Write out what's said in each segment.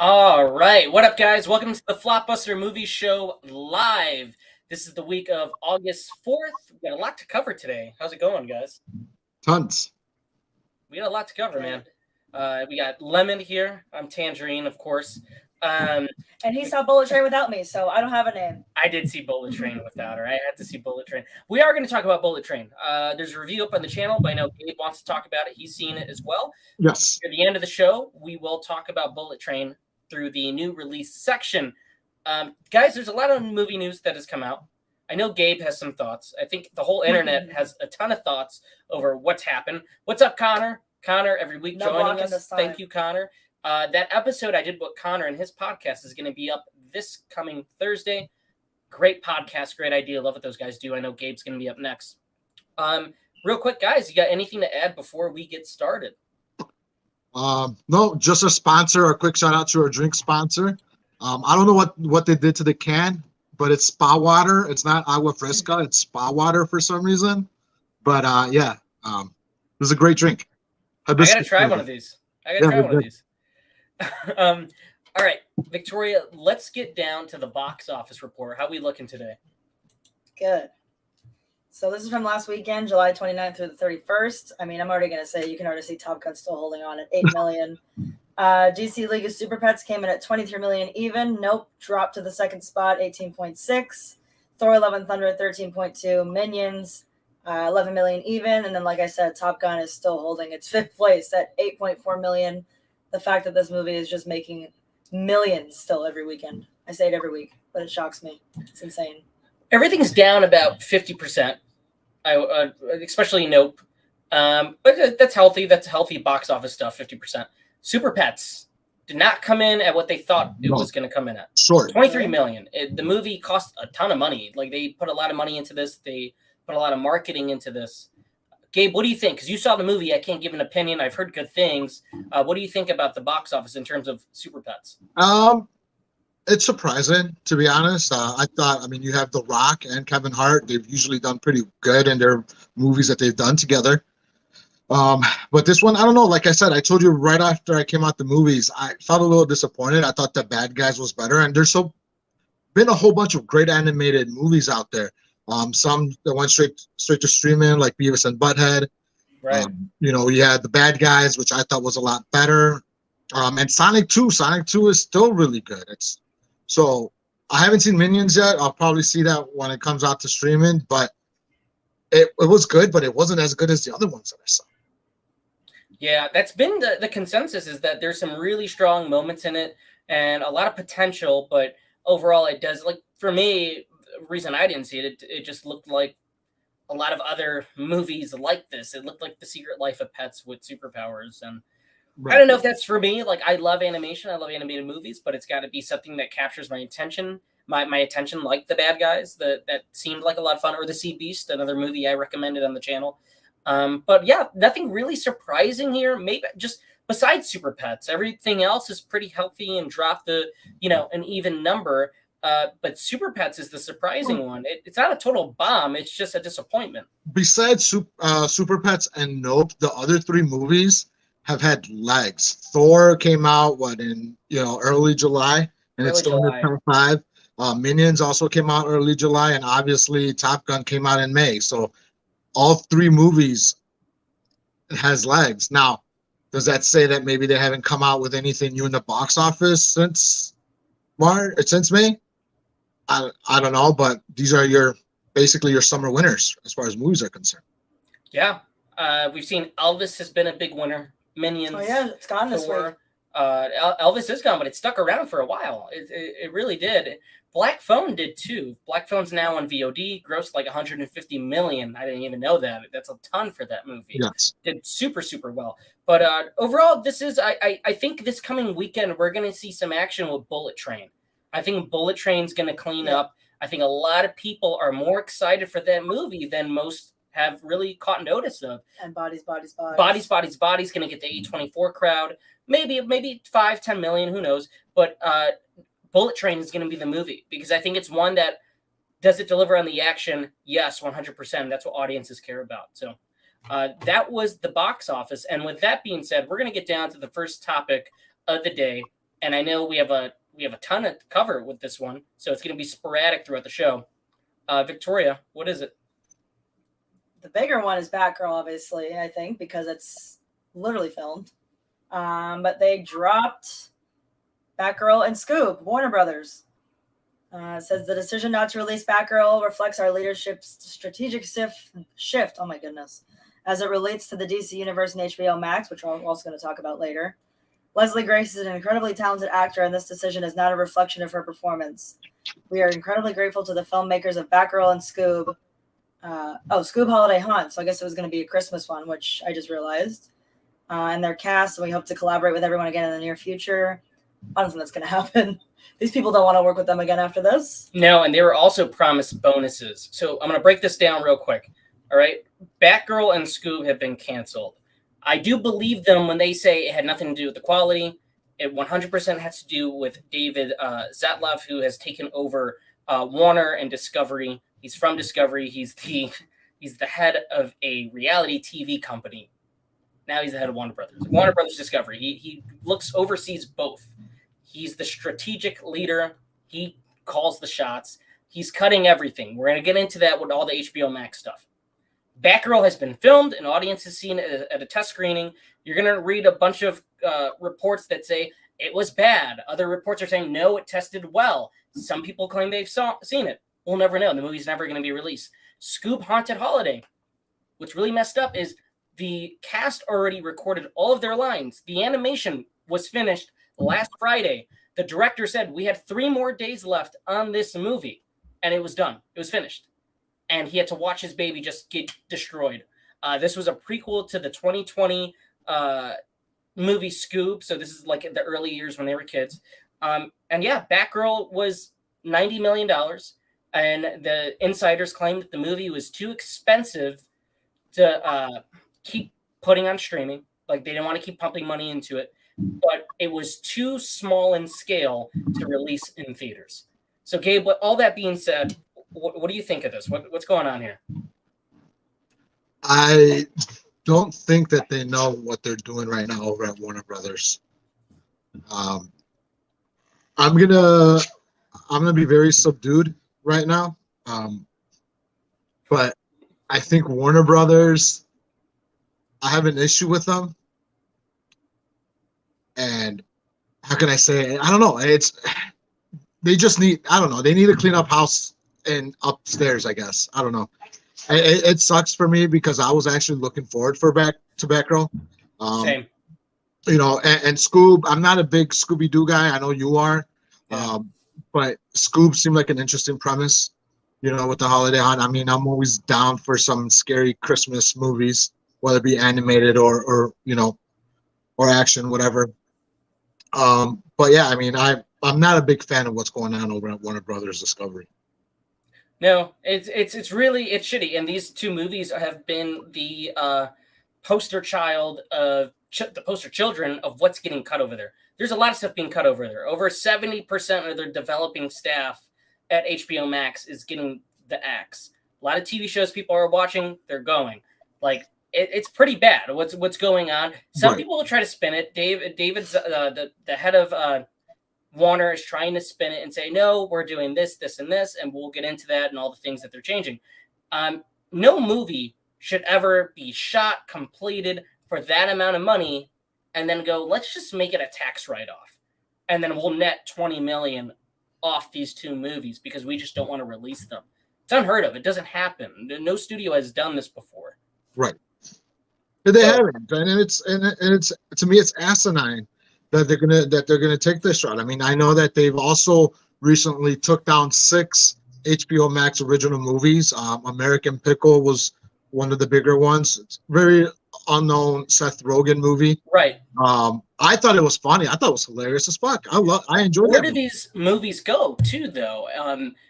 All right. What up, guys? Welcome to the Flopbuster Movie Show live. This is the week of August 4th. We got a lot to cover today. How's it going, guys? Tons. We got a lot to cover, man. We got Lemon here. I'm Tangerine, of course. Um, And he saw Bullet Train without me, so I don't have a name. I did see Bullet Train without her. I had to see Bullet Train. We are going to talk about Bullet Train. There's a review up on the channel, but I know Gabe wants to talk about it. He's seen it as well. Yes. At the end of the show, we will talk about Bullet Train through the new release section. Guys, there's a lot of movie news that has come out. I know Gabe has some thoughts. I think the whole internet has a ton of thoughts over what's happened. What's up, Connor? Connor, every week joining us. Thank you, Connor. That episode I did with Connor and his podcast is going to be up this coming Thursday. Great podcast, great idea. Love what those guys do. I know Gabe's going to be up next. Real quick, guys, you got anything to add before we get started? No, just a quick shout out to our drink sponsor. I don't know what they did to the can, but it's spa water. It's not agua fresca. It's spa water for some reason. But it was a great drink. I gotta try one of these. All right, Victoria, let's get down to the box office report. How are we looking today? Good. So this is from last weekend, July 29th through the 31st. I mean, I'm already going to say you can already see Top Gun still holding on at 8 million. DC League of Super Pets came in at 23 million even. Nope, dropped to the second spot, 18.6. Thor: Love and Thunder, 13.2. Minions, 11 million even. And then, like I said, Top Gun is still holding its fifth place at 8.4 million. The fact that this movie is just making millions still every weekend. I say it every week, but it shocks me. It's insane. Everything's down about 50%. Especially Nope. But that's healthy. That's healthy box office stuff, 50%. Super Pets did not come in at what they thought it was going to come in at. Sure. 23 million. The movie cost a ton of money. Like, they put a lot of money into this. They put a lot of marketing into this. Gabe, what do you think? Because you saw the movie. I can't give an opinion. I've heard good things. What do you think about the box office in terms of Super Pets? It's surprising, to be honest. You have The Rock and Kevin Hart. They've usually done pretty good in their movies that they've done together. But this one, I don't know. Like I said, I told you right after I came out the movies, I felt a little disappointed. I thought The Bad Guys was better. And there's been a whole bunch of great animated movies out there. Some that went straight to streaming, like Beavis and Butthead. Right. You had The Bad Guys, which I thought was a lot better. And Sonic 2. Sonic 2 is still really good. So I haven't seen Minions yet. I'll probably see that when it comes out to streaming. But it was good, but it wasn't as good as the other ones that I saw. Yeah, that's been the consensus, is that there's some really strong moments in it and a lot of potential. But overall, it does, like, for me, the reason I didn't see it, it just looked like a lot of other movies like this. It looked like The Secret Life of Pets with superpowers. And right. I don't know if that's for me. Like, I love animation. I love animated movies, but it's got to be something that captures my attention, my attention, like The Bad Guys. That seemed like a lot of fun. Or The Sea Beast, another movie I recommended on the channel. But yeah, nothing really surprising here. Maybe just besides Super Pets, everything else is pretty healthy and dropped an even number. But Super Pets is the surprising one. It's not a total bomb. It's just a disappointment. Besides Super Pets and Nope, the other three movies have had legs. Thor came out in early July, and it's still in the top 5. Minions also came out early July, and obviously Top Gun came out in May. So all three movies has legs. Now, does that say that maybe they haven't come out with anything new in the box office since May? I don't know, but these are basically your summer winners as far as movies are concerned. Yeah, we've seen Elvis has been a big winner. Minions. Oh yeah, it's gone this week. Elvis is gone, but it stuck around for a while. It really did. Black Phone did too. Black Phone's now on VOD, grossed like 150 million. I didn't even know that. That's a ton for that movie. Yes. Did super, super well. But overall, this is I think this coming weekend we're gonna see some action with Bullet Train. I think Bullet Train's gonna clean up. I think a lot of people are more excited for that movie than most have really caught notice of. And Bodies going to get the A24 crowd. Maybe 5-10 million, who knows? But Bullet Train is going to be the movie, because I think it's one that does it deliver on the action. Yes, 100%. That's what audiences care about. So that was the box office. And with that being said, we're going to get down to the first topic of the day, and I know we have a ton to cover with this one, so it's going to be sporadic throughout the show. Victoria, what is it? The bigger one is Batgirl, obviously, I think, because it's literally filmed. But they dropped Batgirl and Scoob, Warner Brothers. It says the decision not to release Batgirl reflects our leadership's strategic shift. Oh my goodness. As it relates to the DC Universe and HBO Max, which we're also going to talk about later. Leslie Grace is an incredibly talented actor, and this decision is not a reflection of her performance. We are incredibly grateful to the filmmakers of Batgirl and Scoob. Scoob Holiday Hunt. So I guess it was going to be a Christmas one, which I just realized. And their cast, and we hope to collaborate with everyone again in the near future. I don't think that's going to happen. These people don't want to work with them again after this. No, and they were also promised bonuses. So I'm going to break this down real quick. All right. Batgirl and Scoob have been canceled. I do believe them when they say it had nothing to do with the quality. It 100% has to do with David Zaslav, who has taken over Warner and Discovery. He's from Discovery. He's the head of a reality TV company. Now he's the head of Warner Brothers Discovery. He oversees both. He's the strategic leader. He calls the shots. He's cutting everything. We're going to get into that with all the HBO Max stuff. Batgirl has been filmed. An audience has seen it at a test screening. You're going to read a bunch of reports that say it was bad. Other reports are saying, no, it tested well. Some people claim they've seen it. We'll never know. The movie's never going to be released. Scoob Haunted Holiday. What's really messed up is the cast already recorded all of their lines. The animation was finished last Friday. The director said we had 3 more days left on this movie, and it was done. It was finished. And he had to watch his baby just get destroyed. This was a prequel to the 2020 movie Scoob. So this is like in the early years when they were kids. And yeah, Batgirl was $90 million. And the insiders claimed that the movie was too expensive to keep putting on streaming. Like, they didn't want to keep pumping money into it. But it was too small in scale to release in theaters. So, Gabe, all that being said, what do you think of this? What's going on here? I don't think that they know what they're doing right now over at Warner Brothers. I'm gonna be very subdued right now, but I think Warner Brothers, I have an issue with them, and how can I say it? I don't know. They just need, I don't know. They need to clean up house and upstairs, I guess. I don't know. It sucks for me because I was actually looking forward to Batgirl. Same. You know, and Scoob, I'm not a big Scooby-Doo guy. I know you are. Yeah. But Scoob seemed like an interesting premise, you know, with the holiday hunt. I mean, I'm always down for some scary Christmas movies, whether it be animated or you know, or action, whatever. But yeah, I mean, I'm not a big fan of what's going on over at Warner Brothers Discovery. No, it's shitty. And these 2 movies have been the poster child of the poster children of what's getting cut over there. There's a lot of stuff being cut over there. Over 70% of their developing staff at HBO Max is getting the axe. A lot of TV shows people are watching, they're going. Like, it's pretty bad what's going on. Some people will try to spin it. David's the head of Warner is trying to spin it and say, no, we're doing this, this, and this, and we'll get into that and all the things that they're changing. No movie should ever be shot, completed for that amount of money, and then go, let's just make it a tax write-off. And then we'll net $20 million off these 2 movies because we just don't want to release them. It's unheard of. It doesn't happen. No studio has done this before. Right. But they haven't. And it's to me, it's asinine that they're gonna take this route. I mean, I know that they've also recently took down 6 HBO Max original movies. American Pickle was one of the bigger ones. It's very unknown Seth Rogen movie. Right. I thought it was funny. I thought it was hilarious as fuck. I enjoyed it. Where do these movies go too, though?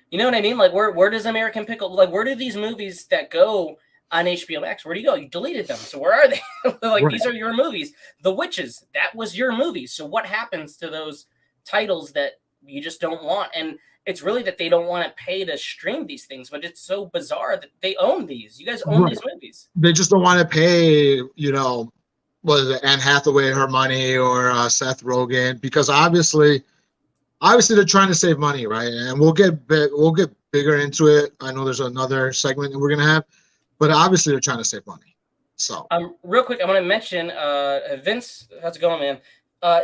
You know what I mean? Like, where does American Pickle? Like, where do these movies that go on HBO Max? Where do you go? You deleted them. So where are they? Like, these are your movies. The Witches, that was your movie. So what happens to those titles that you just don't want? And it's really that they don't want to pay to stream these things, but it's so bizarre that they own these. You guys own these movies. They just don't want to pay, you know, was it Anne Hathaway her money or Seth Rogen, because obviously they're trying to save money, right? And we'll get bigger into it. I know there's another segment that we're gonna have, but obviously they're trying to save money. So real quick, I want to mention Vince. How's it going, man?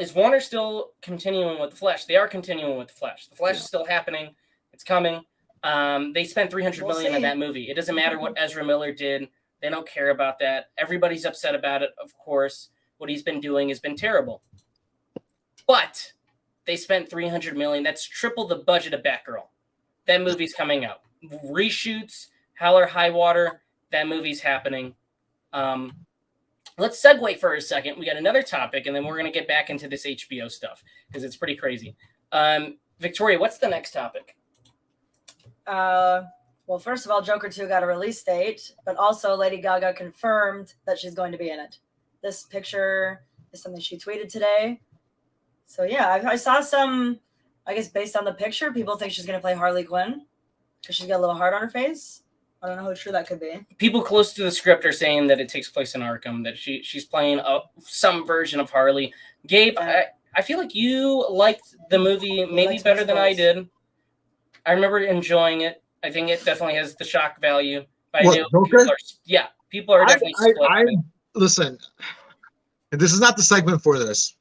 Is Warner still continuing with the Flash? They are continuing with the Flash. The Flash is still happening. It's coming. They spent $300 million on that movie. It doesn't matter what Ezra Miller did. They don't care about that. Everybody's upset about it, of course. What he's been doing has been terrible. But they spent $300 million. That's triple the budget of Batgirl. That movie's coming out. Reshoots, Hell or High Water. That movie's happening. Let's segue for a second. We got another topic, and then we're going to get back into this HBO stuff because it's pretty crazy. Victoria, what's the next topic? Well, first of all, Joker 2 got a release date, but also Lady Gaga confirmed that she's going to be in it. This picture is something she tweeted today. So, yeah, I saw some, I guess based on the picture, people think she's going to play Harley Quinn because she's got a little heart on her face. I don't know how true that could be. People close to the script are saying that it takes place in Arkham, that she's playing some version of Harley. Gabe, I feel like you liked the movie maybe better than I did. I remember enjoying it. I think it definitely has the shock value. What, Joker? People are definitely split. Listen, this is not the segment for this,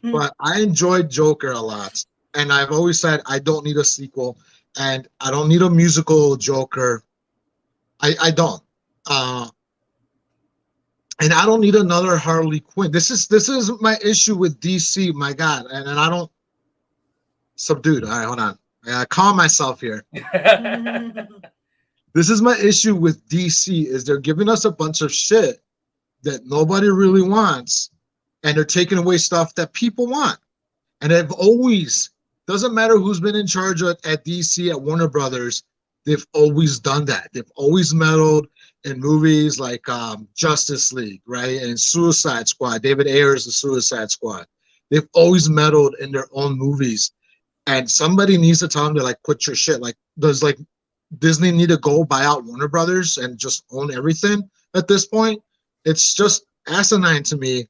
but I enjoyed Joker a lot. And I've always said I don't need a sequel, and I don't need a musical Joker. I don't. And I don't need another Harley Quinn. This is my issue with DC, my God. And I don't subdued. All right, hold on. I gotta calm myself here. This is my issue with DC, is they're giving us a bunch of shit that nobody really wants, and they're taking away stuff that people want. And they've always, doesn't matter who's been in charge at DC, at Warner Brothers, they've always done that. They've always meddled in movies like Justice League, right? And Suicide Squad. David Ayer's The Suicide Squad. They've always meddled in their own movies. And somebody needs to tell them to quit your shit. Does Disney need to go buy out Warner Brothers and just own everything at this point? It's just asinine to me.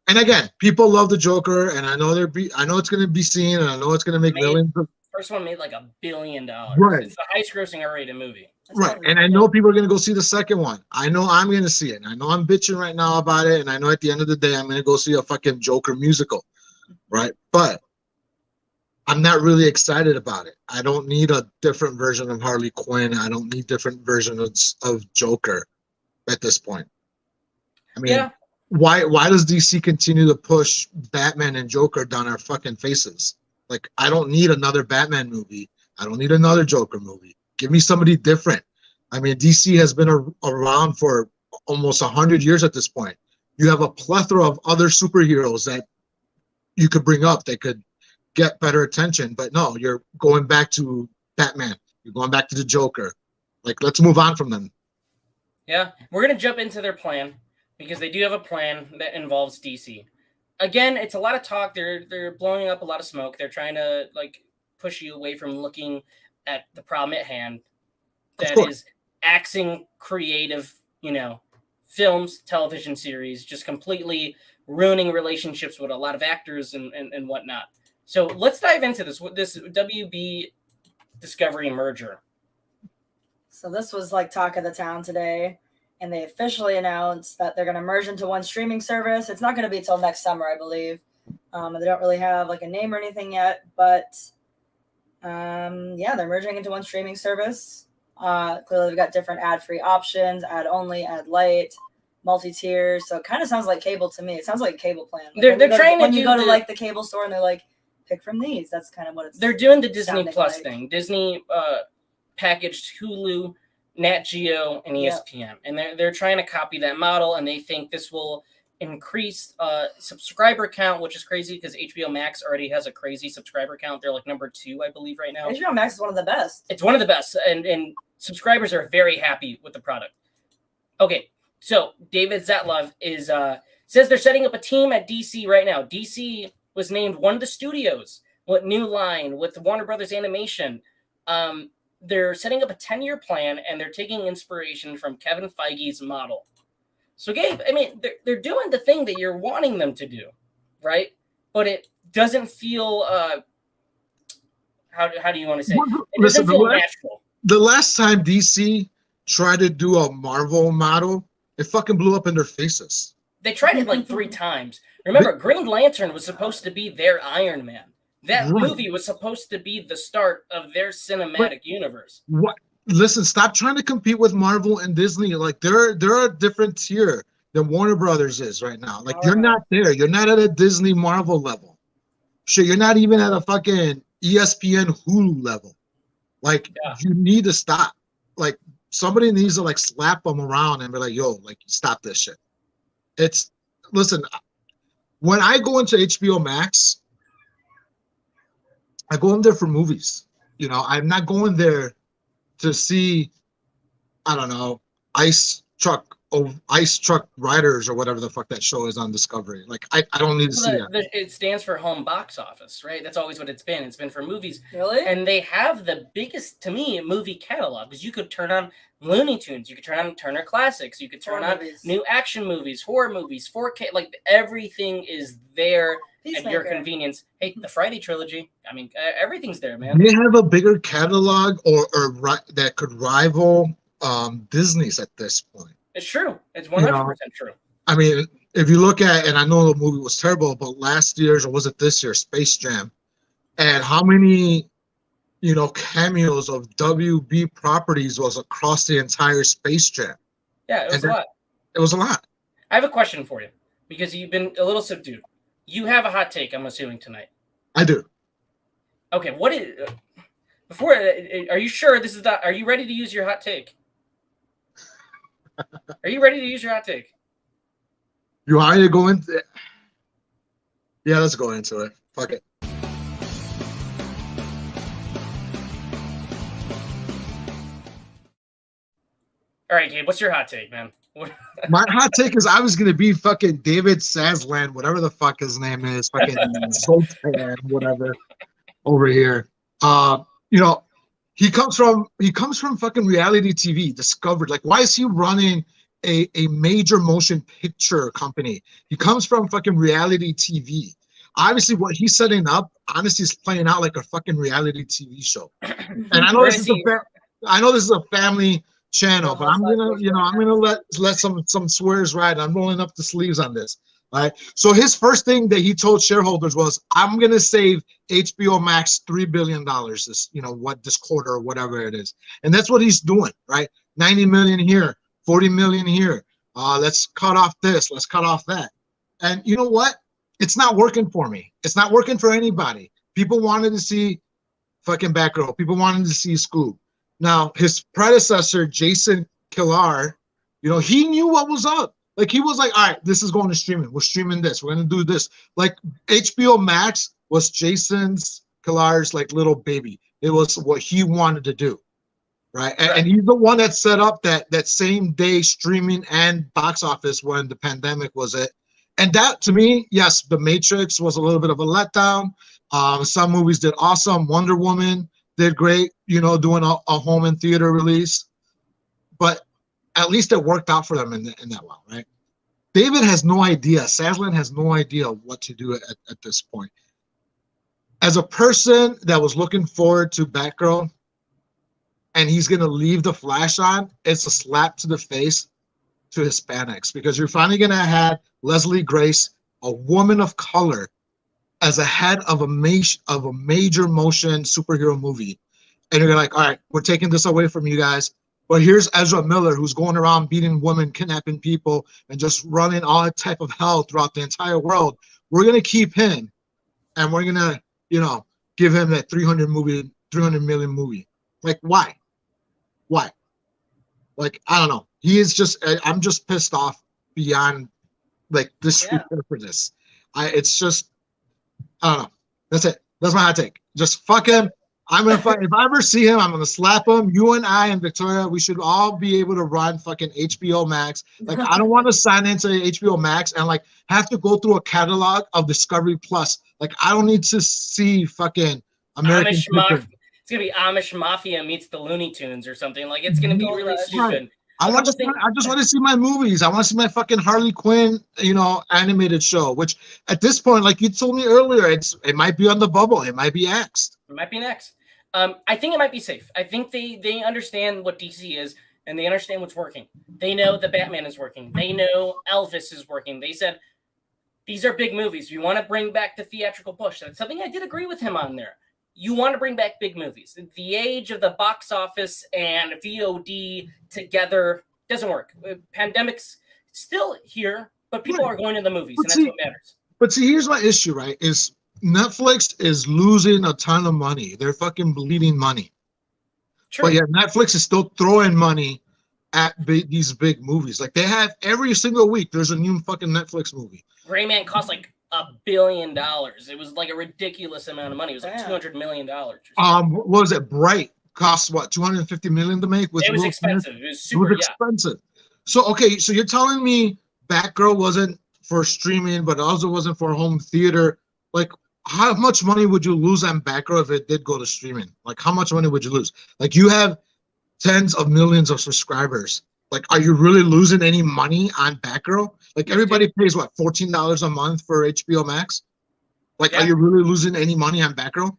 And again, people love the Joker, and I know it's going to be seen, and I know it's going to make millions. First one made $1 billion. Right. It's the highest grossing R-rated movie. Right. And I know people are going to go see the second one. I know I'm going to see it. I know I'm bitching right now about it, and I know at the end of the day I'm going to go see a fucking Joker musical. Right? But I'm not really excited about it. I don't need a different version of Harley Quinn. I don't need different versions of Joker at this point. I mean, why does DC continue to push Batman and Joker down our fucking faces? I don't need another Batman movie. I don't need another Joker movie. Give me somebody different. I mean, DC has been around for almost 100 years at this point. You have a plethora of other superheroes that you could bring up that could get better attention. But no, you're going back to Batman. You're going back to the Joker. Let's move on from them. Yeah, we're going to jump into their plan because they do have a plan that involves DC. Again, it's a lot of talk. They're blowing up a lot of smoke. They're trying to push you away from looking at the problem at hand. That is axing creative, films, television series, just completely ruining relationships with a lot of actors and whatnot. So let's dive into this WB Discovery merger. So this was talk of the town today. And they officially announced that they're going to merge into one streaming service. It's not going to be until next summer, I believe. They don't really have a name or anything yet, but they're merging into one streaming service. Clearly, they've got different ad-free options, ad-only, ad-light, multi-tier. So it kind of sounds like cable to me. It sounds like a cable plan. They're trying when you go to the cable store and they're pick from these. That's kind of what it's. They're doing the Disney Plus thing. Disney packaged Hulu, Nat Geo, and ESPN, and they're trying to copy that model, and they think this will increase subscriber count, which is crazy because HBO Max already has a crazy subscriber count. They're number 2, I believe, right now. HBO Max is one of the best. It's one of the best, and subscribers are very happy with the product. Okay, so David Zaslav says they're setting up a team at DC right now. DC was named one of the studios with New Line, with Warner Brothers Animation. They're setting up a 10-year plan, and they're taking inspiration from Kevin Feige's model. So, Gabe, I mean, they're doing the thing that you're wanting them to do, right? But it doesn't feel how do you want to say? It doesn't feel natural. The last time DC tried to do a Marvel model, it fucking blew up in their faces. They tried it like 3 times. Remember, Green Lantern was supposed to be their Iron Man. That movie was supposed to be the start of their cinematic universe. What? Listen, stop trying to compete with Marvel and Disney. Like they're a different tier than Warner Brothers is right now. Like you're not there. You're not at a Disney Marvel level. Shit, you're not even at a fucking ESPN Hulu level. Like you need to stop. Like somebody needs to like slap them around and be like, yo, like stop this shit. Listen, when I go into HBO Max, I go in there for movies. You know, I'm not going there to see, I don't know, ice truck riders or whatever the fuck that show is on Discovery. Like I don't need to see that. It stands for home box office, right? That's always what it's been. It's been for movies. Really? And they have the biggest, to me, movie catalog, because you could turn on Looney Tunes, you could turn on Turner Classics, you could turn on new action movies, horror movies, 4K, like everything is there at your convenience. Hey, the Friday trilogy, I mean, everything's there, man. They have a bigger catalog or that could rival Disney's at this point. It's true. It's 100% true. I mean, if you look at, and I know the movie was terrible, but last year's, or was it this year, Space Jam, and how many, you know, cameos of WB properties was across the entire Space Jam. Yeah, it was a lot. It was a lot. I have a question for you, because you've been a little subdued. You have a hot take, I'm assuming, tonight. I do. Okay, what is, before, are you sure this is the, are you ready to use your hot take? Are you ready to use your hot take? You want me to go into it? Yeah, let's go into it. Fuck it. All right, Gabe, what's your hot take, man? My hot take is I was going to be fucking David Sazlan, whatever the fuck his name is, fucking Zoltan, whatever, over here. You know, he comes from fucking reality TV, Discovered. Like, why is he running a major motion picture company? He comes from fucking reality TV. Obviously, what he's setting up, honestly, is playing out like a fucking reality TV show. And I know this is a family channel, but I'm gonna let some swears ride. I'm rolling up the sleeves on this. Right. So his first thing that he told shareholders was, I'm gonna save HBO Max $3 billion this quarter or whatever it is. And that's what he's doing, right? 90 million here, 40 million here. Let's cut off this, let's cut off that. And you know what? It's not working for me. It's not working for anybody. People wanted to see fucking Batgirl. People wanted to see Scoob. Now, his predecessor, Jason Kilar, you know, he knew what was up. Like, he was like, all right, this is going to streaming. We're streaming this. We're going to do this. Like, HBO Max was Jason's Kilar's, like, little baby. It was what he wanted to do, right? And he's the one that set up that same day streaming and box office when the pandemic was it. And that, to me, yes, The Matrix was a little bit of a letdown. Some movies did awesome. Wonder Woman did great, you know, doing a home and theater release. But at least it worked out for them in that well, right? David has no idea. Sazlan has no idea what to do at this point. As a person that was looking forward to Batgirl, and he's going to leave the Flash on, it's a slap to the face to Hispanics, because you're finally going to have Leslie Grace, a woman of color, as a head of a major motion superhero movie. And you're like, all right, we're taking this away from you guys. But here's Ezra Miller, who's going around beating women, kidnapping people, and just running all type of hell throughout the entire world. We're going to keep him, and we're going to, you know, give him that 300 million movie. Like, why? Why? Like, I don't know. He is just, I'm just pissed off beyond, like, disrespect for this. It's just, I don't know. That's it. That's my hot take. Just fuck him. I'm gonna fight. If I ever see him, I'm gonna slap him. You and I and Victoria, we should all be able to run fucking HBO Max. Like, I don't want to sign into HBO Max and like have to go through a catalog of Discovery Plus. Like, I don't need to see fucking American. It's gonna be Amish Mafia meets the Looney Tunes or something. Like, it's gonna be really stupid. I just want to see my movies. I want to see my fucking Harley Quinn, animated show. Which at this point, like you told me earlier, it might be on the bubble. It might be axed. It might be next. I think it might be safe. I think they understand what DC is, and they understand what's working. They know the Batman is working. They know Elvis is working. They said these are big movies. We want to bring back the theatrical push. That's something I did agree with him on there. You want to bring back big movies. The age of the box office and VOD together doesn't work. Pandemic's still here, but people are going to the movies, and that's what matters. But see, here's my issue, right? Is Netflix is losing a ton of money. They're fucking bleeding money. True. But yeah, Netflix is still throwing money at these big movies. Like they have every single week, there's a new fucking Netflix movie. Rayman cost like $1 billion. It was like a ridiculous amount of money. It was like $200 million. What was it? Bright cost what, $250 million to make? It was expensive. It was super expensive. So okay, so you're telling me Batgirl wasn't for streaming, but also wasn't for home theater. Like, how much money would you lose on Batgirl if it did go to streaming? Like, how much money would you lose? Like, you have tens of millions of subscribers. Like, are you really losing any money on Batgirl? Like, everybody pays, what, $14 a month for HBO Max? Like, are you really losing any money on Batgirl?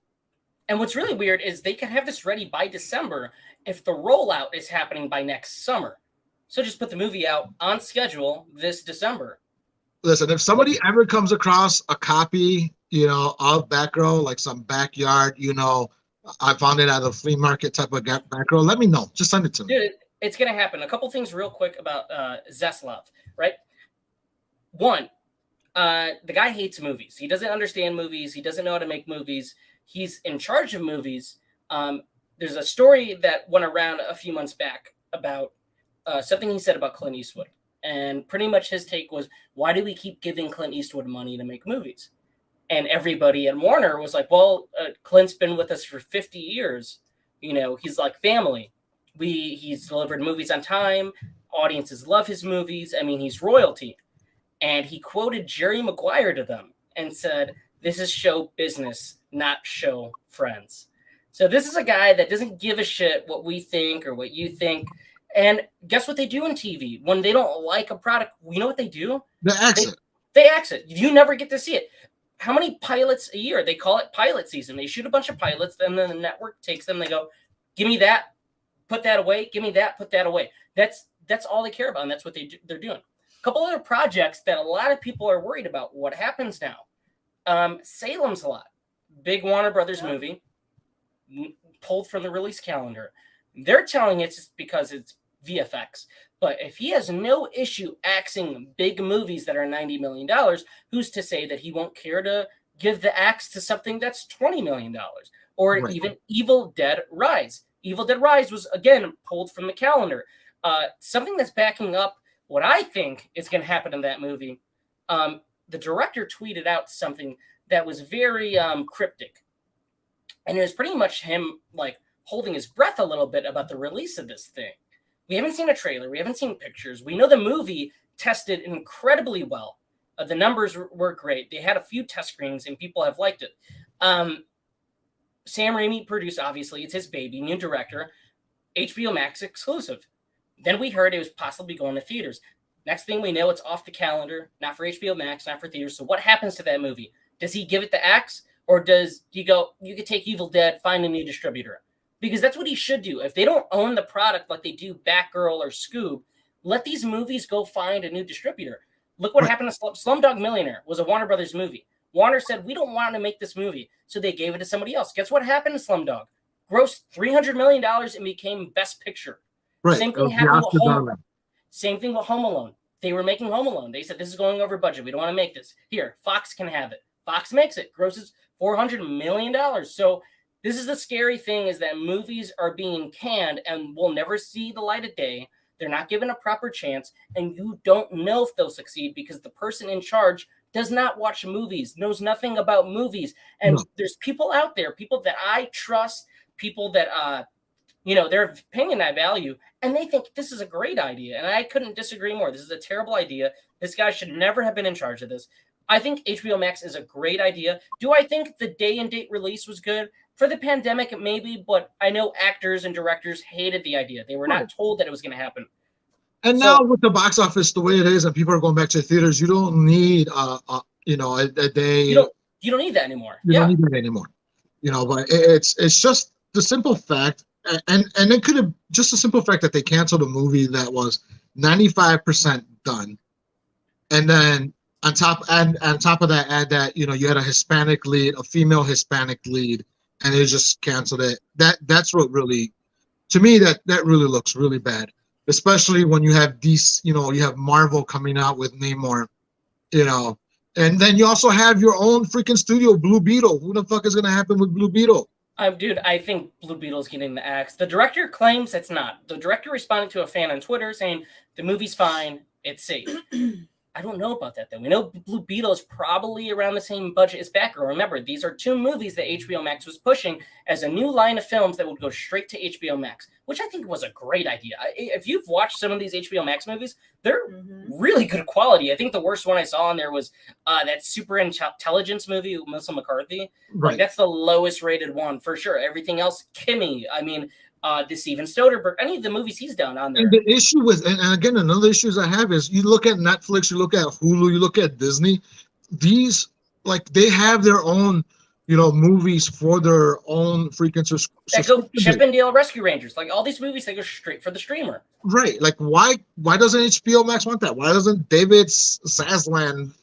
And what's really weird is they can have this ready by December if the rollout is happening by next summer. So just put the movie out on schedule this December. Listen, if somebody ever comes across a copy, of Batgirl, like some backyard, I found it at a flea market type of Batgirl, let me know. Just send it to me. Dude, it's going to happen. A couple things real quick about Zaslav, right? One, the guy hates movies. He doesn't understand movies. He doesn't know how to make movies. He's in charge of movies. There's a story that went around a few months back about something he said about Clint Eastwood. And pretty much his take was, why do we keep giving Clint Eastwood money to make movies? And everybody at Warner was like, well, Clint's been with us for 50 years. He's like family. He's delivered movies on time. Audiences love his movies. I mean, he's royalty. And he quoted Jerry Maguire to them and said, this is show business, not show friends. So this is a guy that doesn't give a shit what we think or what you think. And guess what they do in TV? When they don't like a product, you know what they do? They axe it. They axe it. You never get to see it. How many pilots a year? They call it pilot season. They shoot a bunch of pilots, and then the network takes them. They go, give me that, put that away. Give me that, put that away. That's all they care about, and that's what they're doing. A couple other projects that a lot of people are worried about. What happens now? Salem's Lot, big Warner Brothers movie, pulled from the release calendar. They're telling it's because it's VFX. But if he has no issue axing big movies that are $90 million, who's to say that he won't care to give the axe to something that's $20 million? Or even Evil Dead Rise. Evil Dead Rise was, again, pulled from the calendar. Something that's backing up what I think is going to happen in that movie. The director tweeted out something that was very cryptic. And it was pretty much him, like, holding his breath a little bit about the release of this thing. We haven't seen a trailer. We haven't seen pictures. We know the movie tested incredibly well. The numbers were great. They had a few test screenings, and people have liked it. Sam Raimi produced, obviously. It's his baby, new director. HBO Max exclusive. Then we heard it was possibly going to theaters. Next thing we know, it's off the calendar, not for HBO Max, not for theaters. So what happens to that movie? Does he give it the axe? Or does he go, you could take Evil Dead, find a new distributor? Because that's what he should do. If they don't own the product like they do Batgirl or Scoob, let these movies go find a new distributor. Look what happened to Slumdog Millionaire was a Warner Brothers movie. Warner said, we don't want to make this movie. So they gave it to somebody else. Guess what happened to Slumdog? Grossed $300 million and became Best Picture. Right. Same thing happened with Home Alone. Same thing with Home Alone. They were making Home Alone. They said, this is going over budget. We don't want to make this. Here, Fox can have it. Fox makes it. Grosses $400 million. So this is the scary thing, is that movies are being canned and will never see the light of day. They're not given a proper chance, and you don't know if they'll succeed because the person in charge does not watch movies, knows nothing about movies. And there's people out there, people that I trust, people that, their opinion I value, and they think this is a great idea. And I couldn't disagree more. This is a terrible idea. This guy should never have been in charge of this. I think HBO Max is a great idea. Do I think the day and date release was good? For the pandemic, maybe, but I know actors and directors hated the idea. They were not told that it was going to happen. And now with the box office the way it is, and people are going back to theaters, you don't need a day. You don't need that anymore. You don't need that anymore. But it's just the simple fact, and it could have just a simple fact that they canceled a movie that was 95% done, and then on top of that, add that you had a Hispanic lead, a female Hispanic lead, and they just canceled it. That's what really, to me, that really looks really bad. Especially when you have these, you have Marvel coming out with Namor, and then you also have your own freaking studio, Blue Beetle. Who the fuck is gonna happen with Blue Beetle? Dude, I think Blue Beetle's getting the axe. The director claims it's not. The director responded to a fan on Twitter saying the movie's fine, it's safe. I don't know about that, though. We know Blue Beetle is probably around the same budget as Batgirl. Remember, these are two movies that HBO Max was pushing as a new line of films that would go straight to HBO Max, which I think was a great idea. If you've watched some of these HBO Max movies, they're really good quality. I think the worst one I saw on there was that Super Intelligence movie with Melissa McCarthy. Right. Like, that's the lowest rated one, for sure. Everything else, Kimmy. I mean, the Steven Soderbergh, any of the movies he's done on there. And the issue with, and again, another issue I have is you look at Netflix, you look at Hulu, you look at Disney, these, like, they have their own, movies for their own freaking that go Chippendale Rescue Rangers. Like, all these movies, they go straight for the streamer. Right. Like, why doesn't HBO Max want that? Why doesn't David Zadaran,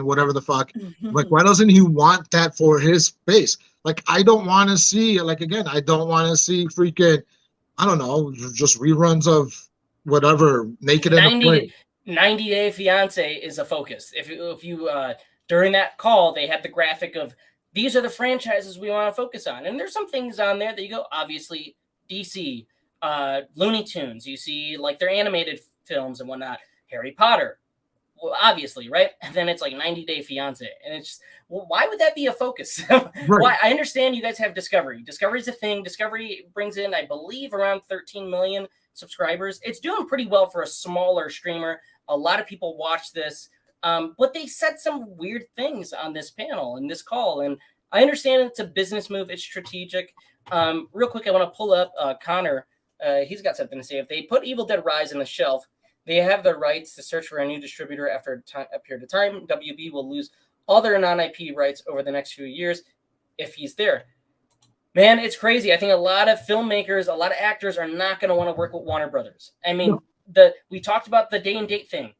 whatever the fuck, like, why doesn't he want that for his base? Like, I don't want to see, like, again, I don't want to see freaking, I don't know, just reruns of whatever, Naked and Afraid. 90 Day Fiance is a focus. If you during that call, they had the graphic of, these are the franchises we want to focus on. And there's some things on there that you go, obviously, DC, Looney Tunes, you see, like, their animated films and whatnot, Harry Potter. Well, obviously, right? And then it's like 90 Day Fiance. And it's just, well, why would that be a focus? Right. Why? I understand you guys have Discovery. Discovery's a thing. Discovery brings in, I believe, around 13 million subscribers. It's doing pretty well for a smaller streamer. A lot of people watch this. But they said some weird things on this panel and this call. And I understand it's a business move. It's strategic. Real quick, I want to pull up Connor. He's got something to say. If they put Evil Dead Rise on the shelf, they have the rights to search for a new distributor after a period of time. WB will lose all their non-IP rights over the next few years if he's there. Man, it's crazy. I think a lot of filmmakers, a lot of actors are not going to want to work with Warner Brothers. I mean, we talked about the day and date thing.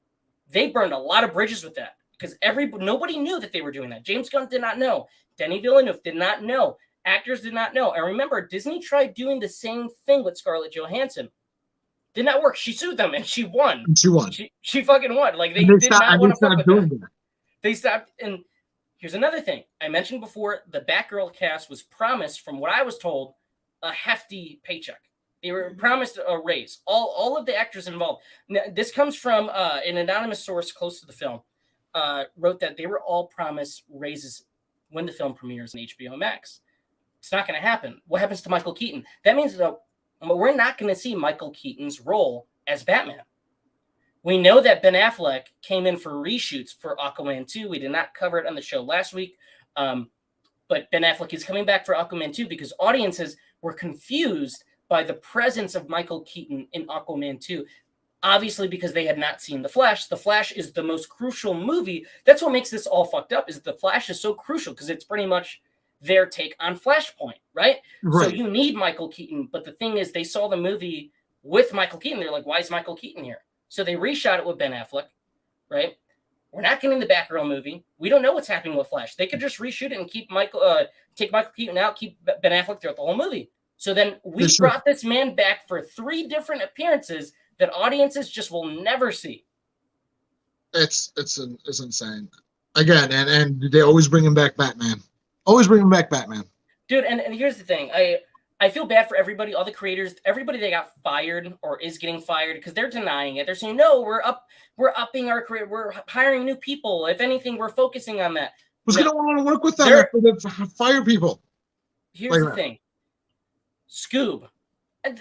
They burned a lot of bridges with that because nobody knew that they were doing that. James Gunn did not know. Denis Villeneuve did not know. Actors did not know. And remember, Disney tried doing the same thing with Scarlett Johansson. Did not work. She sued them and she won. She fucking won. Like, they did not want to fuck with that. They stopped. And here's another thing. I mentioned before, the Batgirl cast was promised, from what I was told, a hefty paycheck. They were promised a raise. All of the actors involved. Now, this comes from an anonymous source close to the film. Wrote that they were all promised raises when the film premieres on HBO Max. It's not going to happen. What happens to Michael Keaton? That means that we're not going to see Michael Keaton's role as Batman. We know that Ben Affleck came in for reshoots for Aquaman 2. We did not cover it on the show last week. But Ben Affleck is coming back for Aquaman 2 because audiences were confused by the presence of Michael Keaton in Aquaman 2. Obviously, because they had not seen The Flash. The Flash is the most crucial movie. That's what makes this all fucked up, is The Flash is so crucial because it's pretty much their take on Flashpoint, right? So you need Michael Keaton. But the thing is, they saw the movie with Michael Keaton. They're like, why is Michael Keaton here? So they reshot it with Ben Affleck, right? We're not getting the Batgirl movie. We don't know what's happening with Flash. They could just reshoot it and take Michael Keaton out, keep Ben Affleck throughout the whole movie. So then we brought this man back for 3 different appearances that audiences just will never see. It's insane. Again, and they always bring him back Batman. Always bring him back Batman. Dude, and here's the thing. I feel bad for everybody, all the creators, everybody that got fired or is getting fired because they're denying it. They're saying, no, we're upping our career. We're hiring new people. If anything, we're focusing on that. Who's going to want to work with them after they fire people? Here's the thing. Scoob.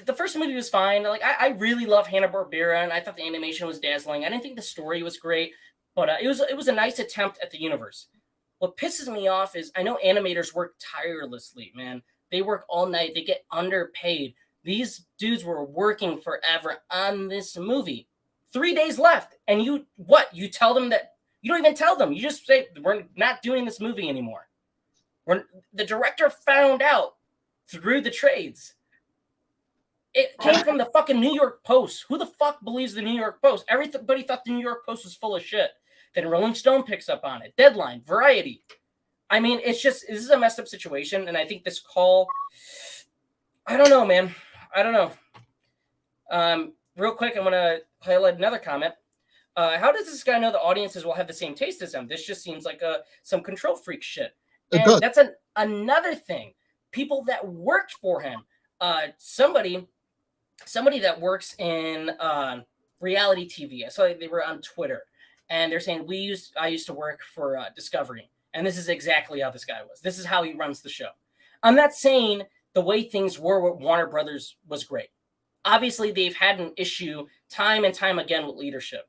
The first movie was fine. Like, I really love Hanna-Barbera, and I thought the animation was dazzling. I didn't think the story was great, but it was a nice attempt at the universe. What pisses me off is I know animators work tirelessly, man. They work all night. They get underpaid. These dudes were working forever on this movie. 3 days left, and you tell them that you don't even tell them. You just say we're not doing this movie anymore. The director found out through the trades. It came from the fucking New York Post. Who the fuck believes the New York Post? Everybody thought the New York Post was full of shit. Then Rolling Stone picks up on it. Deadline, Variety. I mean, this is a messed up situation, and I think this call, I don't know, man. I don't know. Real quick, I'm going to highlight another comment. How does this guy know the audiences will have the same taste as him? This just seems like some control freak shit. And that's another thing. People that worked for him. Somebody that works in reality TV. I saw they were on Twitter, and they're saying I used to work for Discovery, and this is exactly how this guy was. This is how he runs the show. I'm not saying the way things were with Warner Brothers was great. Obviously, they've had an issue time and time again with leadership.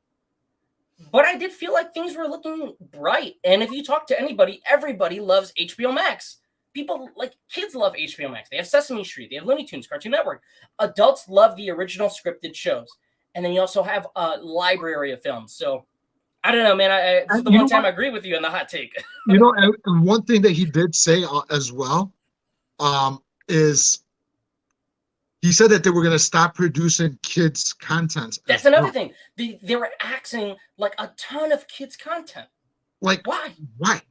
But I did feel like things were looking bright. And if you talk to anybody, everybody loves HBO Max. People, like kids, love HBO Max. They have Sesame Street. They have Looney Tunes, Cartoon Network. Adults love the original scripted shows. And then you also have a library of films. So, I don't know, man. This is the one time I agree with you on the hot take. And one thing that he did say as well is he said that they were going to stop producing kids' content. That's another thing. They were axing like a ton of kids' content. Like, why? Why?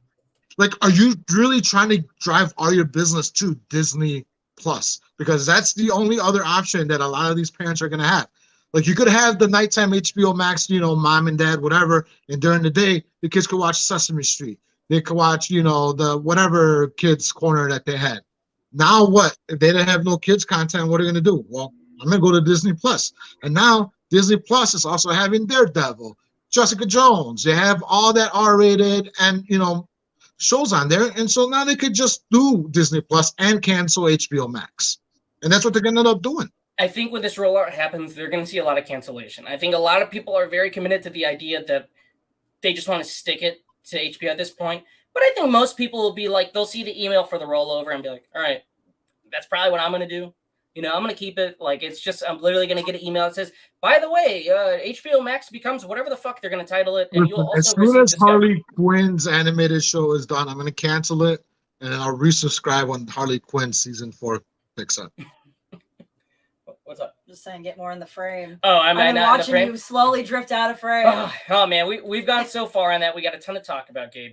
Like, are you really trying to drive all your business to Disney Plus? Because that's the only other option that a lot of these parents are going to have. Like, you could have the nighttime HBO Max, mom and dad, whatever, and during the day, the kids could watch Sesame Street. They could watch, the whatever kids' corner that they had. Now what? If they didn't have no kids content, what are they going to do? Well, I'm going to go to Disney Plus. And now Disney Plus is also having Daredevil, Jessica Jones. They have all that R-rated and, shows on there. And so now they could just do Disney Plus and cancel HBO Max. And that's what they're going to end up doing. I think when this rollout happens, they're going to see a lot of cancellation. I think a lot of people are very committed to the idea that they just want to stick it to HBO at this point. But I think most people will be like, they'll see the email for the rollover and be like, all right, that's probably what I'm going to do. I'm going to keep it. Like, it's just, I'm literally going to get an email that says, by the way, HBO Max becomes whatever the fuck they're going to title it. And you'll also as soon as Harley Quinn's animated show is done, I'm going to cancel it. And then I'll resubscribe when Harley Quinn season 4 picks up. What's up? Just saying, get more in the frame. Oh, I'm not watching you slowly drift out of frame. Oh man, we've gone so far on that. We got a ton to talk about, Gabe.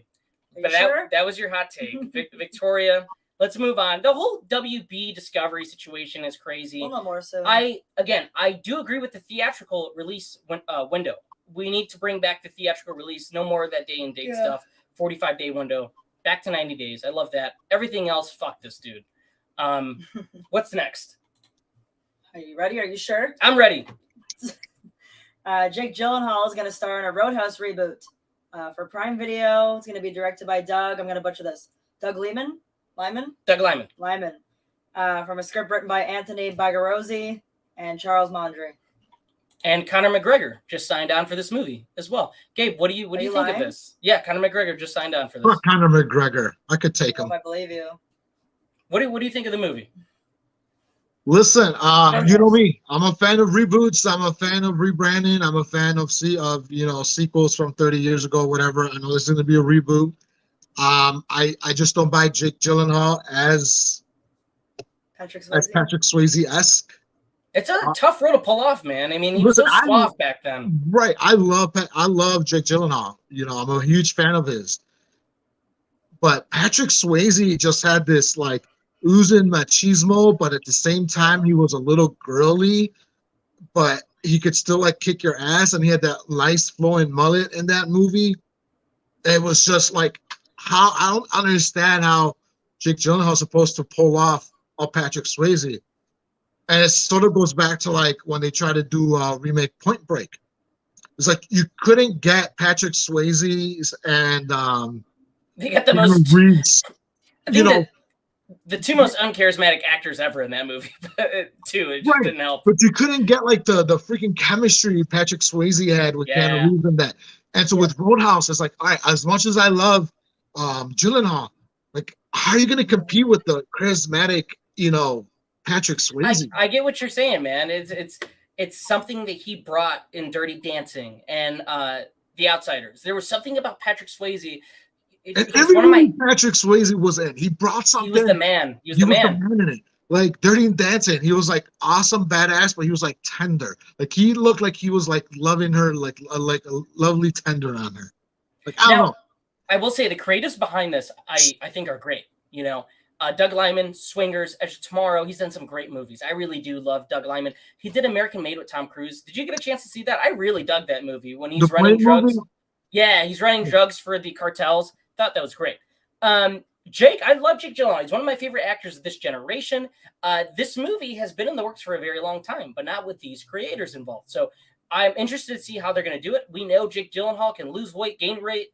But that was your hot take, Victoria. Let's move on. The whole WB Discovery situation is crazy. A little more so. I do agree with the theatrical release window. We need to bring back the theatrical release. No more of that day and date stuff. 45-day window. Back to 90 days. I love that. Everything else, fuck this dude. What's next? Are you ready? Are you sure? I'm ready. Jake Gyllenhaal is going to star in a Roadhouse reboot for Prime Video. It's going to be directed by Doug. I'm going to butcher this. Doug Liman? Doug Liman. From a script written by Anthony Bagarozzi and Charles Mondry. And Conor McGregor just signed on for this movie as well. Gabe, what do you think of this? Yeah, Conor McGregor just signed on for this. Fuck Conor McGregor. I could take him. I believe you. What do you think of the movie? Listen, you know me. I'm a fan of reboots. I'm a fan of rebranding. I'm a fan of sequels from 30 years ago, whatever. I know this is going to be a reboot. I just don't buy Jake Gyllenhaal as Patrick Swayze-esque. It's a tough road to pull off, man. I mean, he was so suave back then. Right. I love Jake Gyllenhaal. I'm a huge fan of his. But Patrick Swayze just had this like oozing machismo, but at the same time he was a little girly, but he could still like kick your ass, and he had that nice flowing mullet in that movie. It was just like how I don't understand how Jake Gyllenhaal is supposed to pull off a Patrick Swayze. And it sort of goes back to like when they try to do a remake Point Break. It's like you couldn't get Patrick Swayze and they got the most Reeves, the two most uncharismatic actors ever in that movie too. It just didn't help. But you couldn't get like the freaking chemistry Patrick Swayze had with Keanu Reeves and that. And so with Roadhouse, it's like, all right, as much as I love Gyllenhaal, like how are you going to compete with the charismatic, Patrick Swayze. I get what you're saying, man. It's something that he brought in Dirty Dancing and The Outsiders. There was something about Patrick Swayze. And every movie Patrick Swayze was in, he brought something. He was the man. He was the man in it. Like Dirty Dancing, he was like awesome, badass, but he was like tender. Like he looked like he was like loving her, like a lovely tender on her. Like I don't know. I will say the creatives behind this, I think are great. You know, Doug Liman, Swingers, Edge of Tomorrow. He's done some great movies. I really do love Doug Liman. He did American Made with Tom Cruise. Did you get a chance to see that? I really dug that movie when he's running drugs. Movie? Yeah, he's running drugs for the cartels. Thought that was great. Jake, I love Jake Gyllenhaal. He's one of my favorite actors of this generation. This movie has been in the works for a very long time, but not with these creators involved. So I'm interested to see how they're going to do it. We know Jake Gyllenhaal can lose weight, gain weight,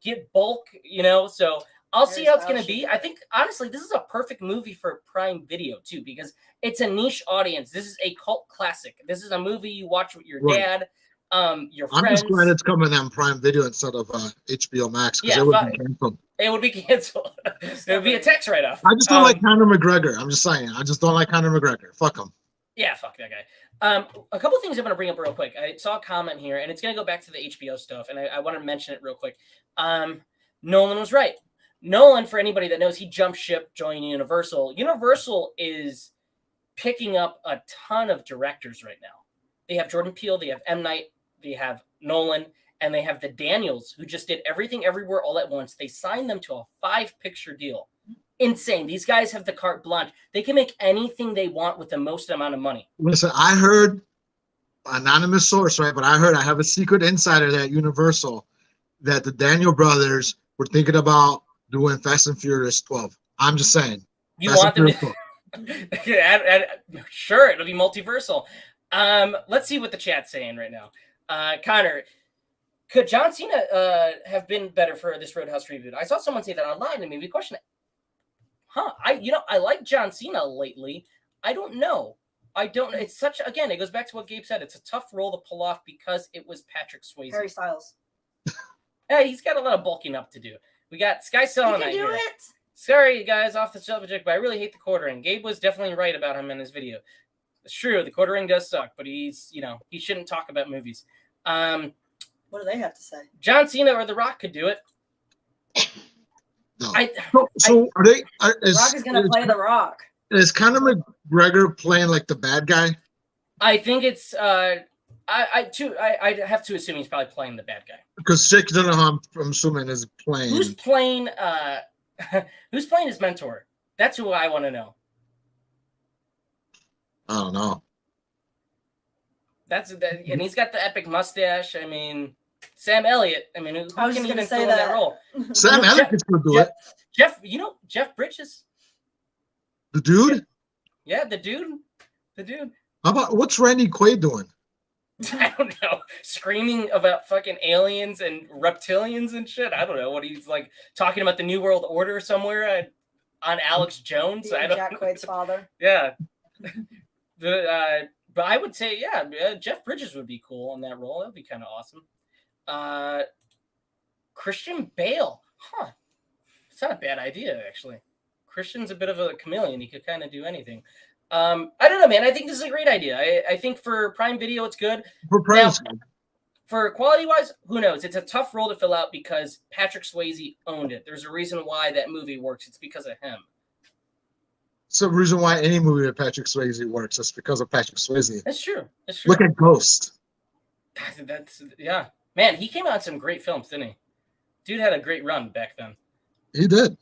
get bulk, you know, so I'll see how it's going to be. I think, honestly, this is a perfect movie for Prime Video, too, because it's a niche audience. This is a cult classic. This is a movie you watch with your dad, your friends. I'm just glad it's coming on Prime Video instead of HBO Max, because it would be canceled. It would be canceled. It would be a tax write-off. I just don't like Conor McGregor. I'm just saying. I just don't like Conor McGregor. Fuck him. Yeah, fuck that guy. A couple things I'm going to bring up real quick. I saw a comment here, and it's going to go back to the HBO stuff, and I want to mention it real quick. Nolan was right. Nolan, for anybody that knows, he jumped ship, joined Universal. Universal is picking up a ton of directors right now. They have Jordan Peele, they have M. Night, they have Nolan, and they have the Daniels, who just did Everything Everywhere All at Once. They signed them to a 5-picture deal. Insane. These guys have the carte blanche. They can make anything they want with the most amount of money. Listen, I heard, anonymous source, right? But I have a secret insider at Universal that the Daniel brothers were thinking about doing Fast and Furious 12. I'm just saying. You want them to... Sure, it'll be multiversal. Let's see what the chat's saying right now. Connor, could John Cena have been better for this Roadhouse reboot? I saw someone say that online and made me question it. I like John Cena lately. I don't know. It's such, again, it goes back to what Gabe said. It's a tough role to pull off because it was Patrick Swayze. Harry Styles. Hey, he's got a lot of bulking up to do. We got Sky Selenite here. It. Sorry, guys, off the subject, but I really hate the quartering. Gabe was definitely right about him in his video. It's true, the quartering does suck, but he shouldn't talk about movies. What do they have to say? John Cena or The Rock could do it. No. Are they? The Rock is going to play The Rock. Is Conor McGregor playing like the bad guy? I think it's. I have to assume he's probably playing the bad guy. Because Jake Gyllenhaal, I'm assuming, is playing. Who's playing? Who's playing his mentor? That's who I want to know. I don't know. And he's got the epic mustache. I mean, Sam Elliott. I mean, who can even fill in that role? Sam Elliott can still do it. Jeff Bridges. The dude? Yeah, the dude. How about, what's Randy Quaid doing? I don't know. Screaming about fucking aliens and reptilians and shit. I don't know what he's like talking about the New World Order somewhere on Alex Jones. Jack Quaid's father. Yeah. But I would say, Jeff Bridges would be cool in that role. That'd be kind of awesome. Christian Bale. Huh. It's not a bad idea, actually. Christian's a bit of a chameleon. He could kind of do anything. I don't know, man. I think this is a great idea. I think for Prime Video, it's good. For Prime, for quality-wise, who knows? It's a tough role to fill out because Patrick Swayze owned it. There's a reason why that movie works. It's because of him. It's the reason why any movie with Patrick Swayze works. It's because of Patrick Swayze. That's true. Look at Ghost. Yeah. Man, he came out in some great films, didn't he? Dude had a great run back then. He did.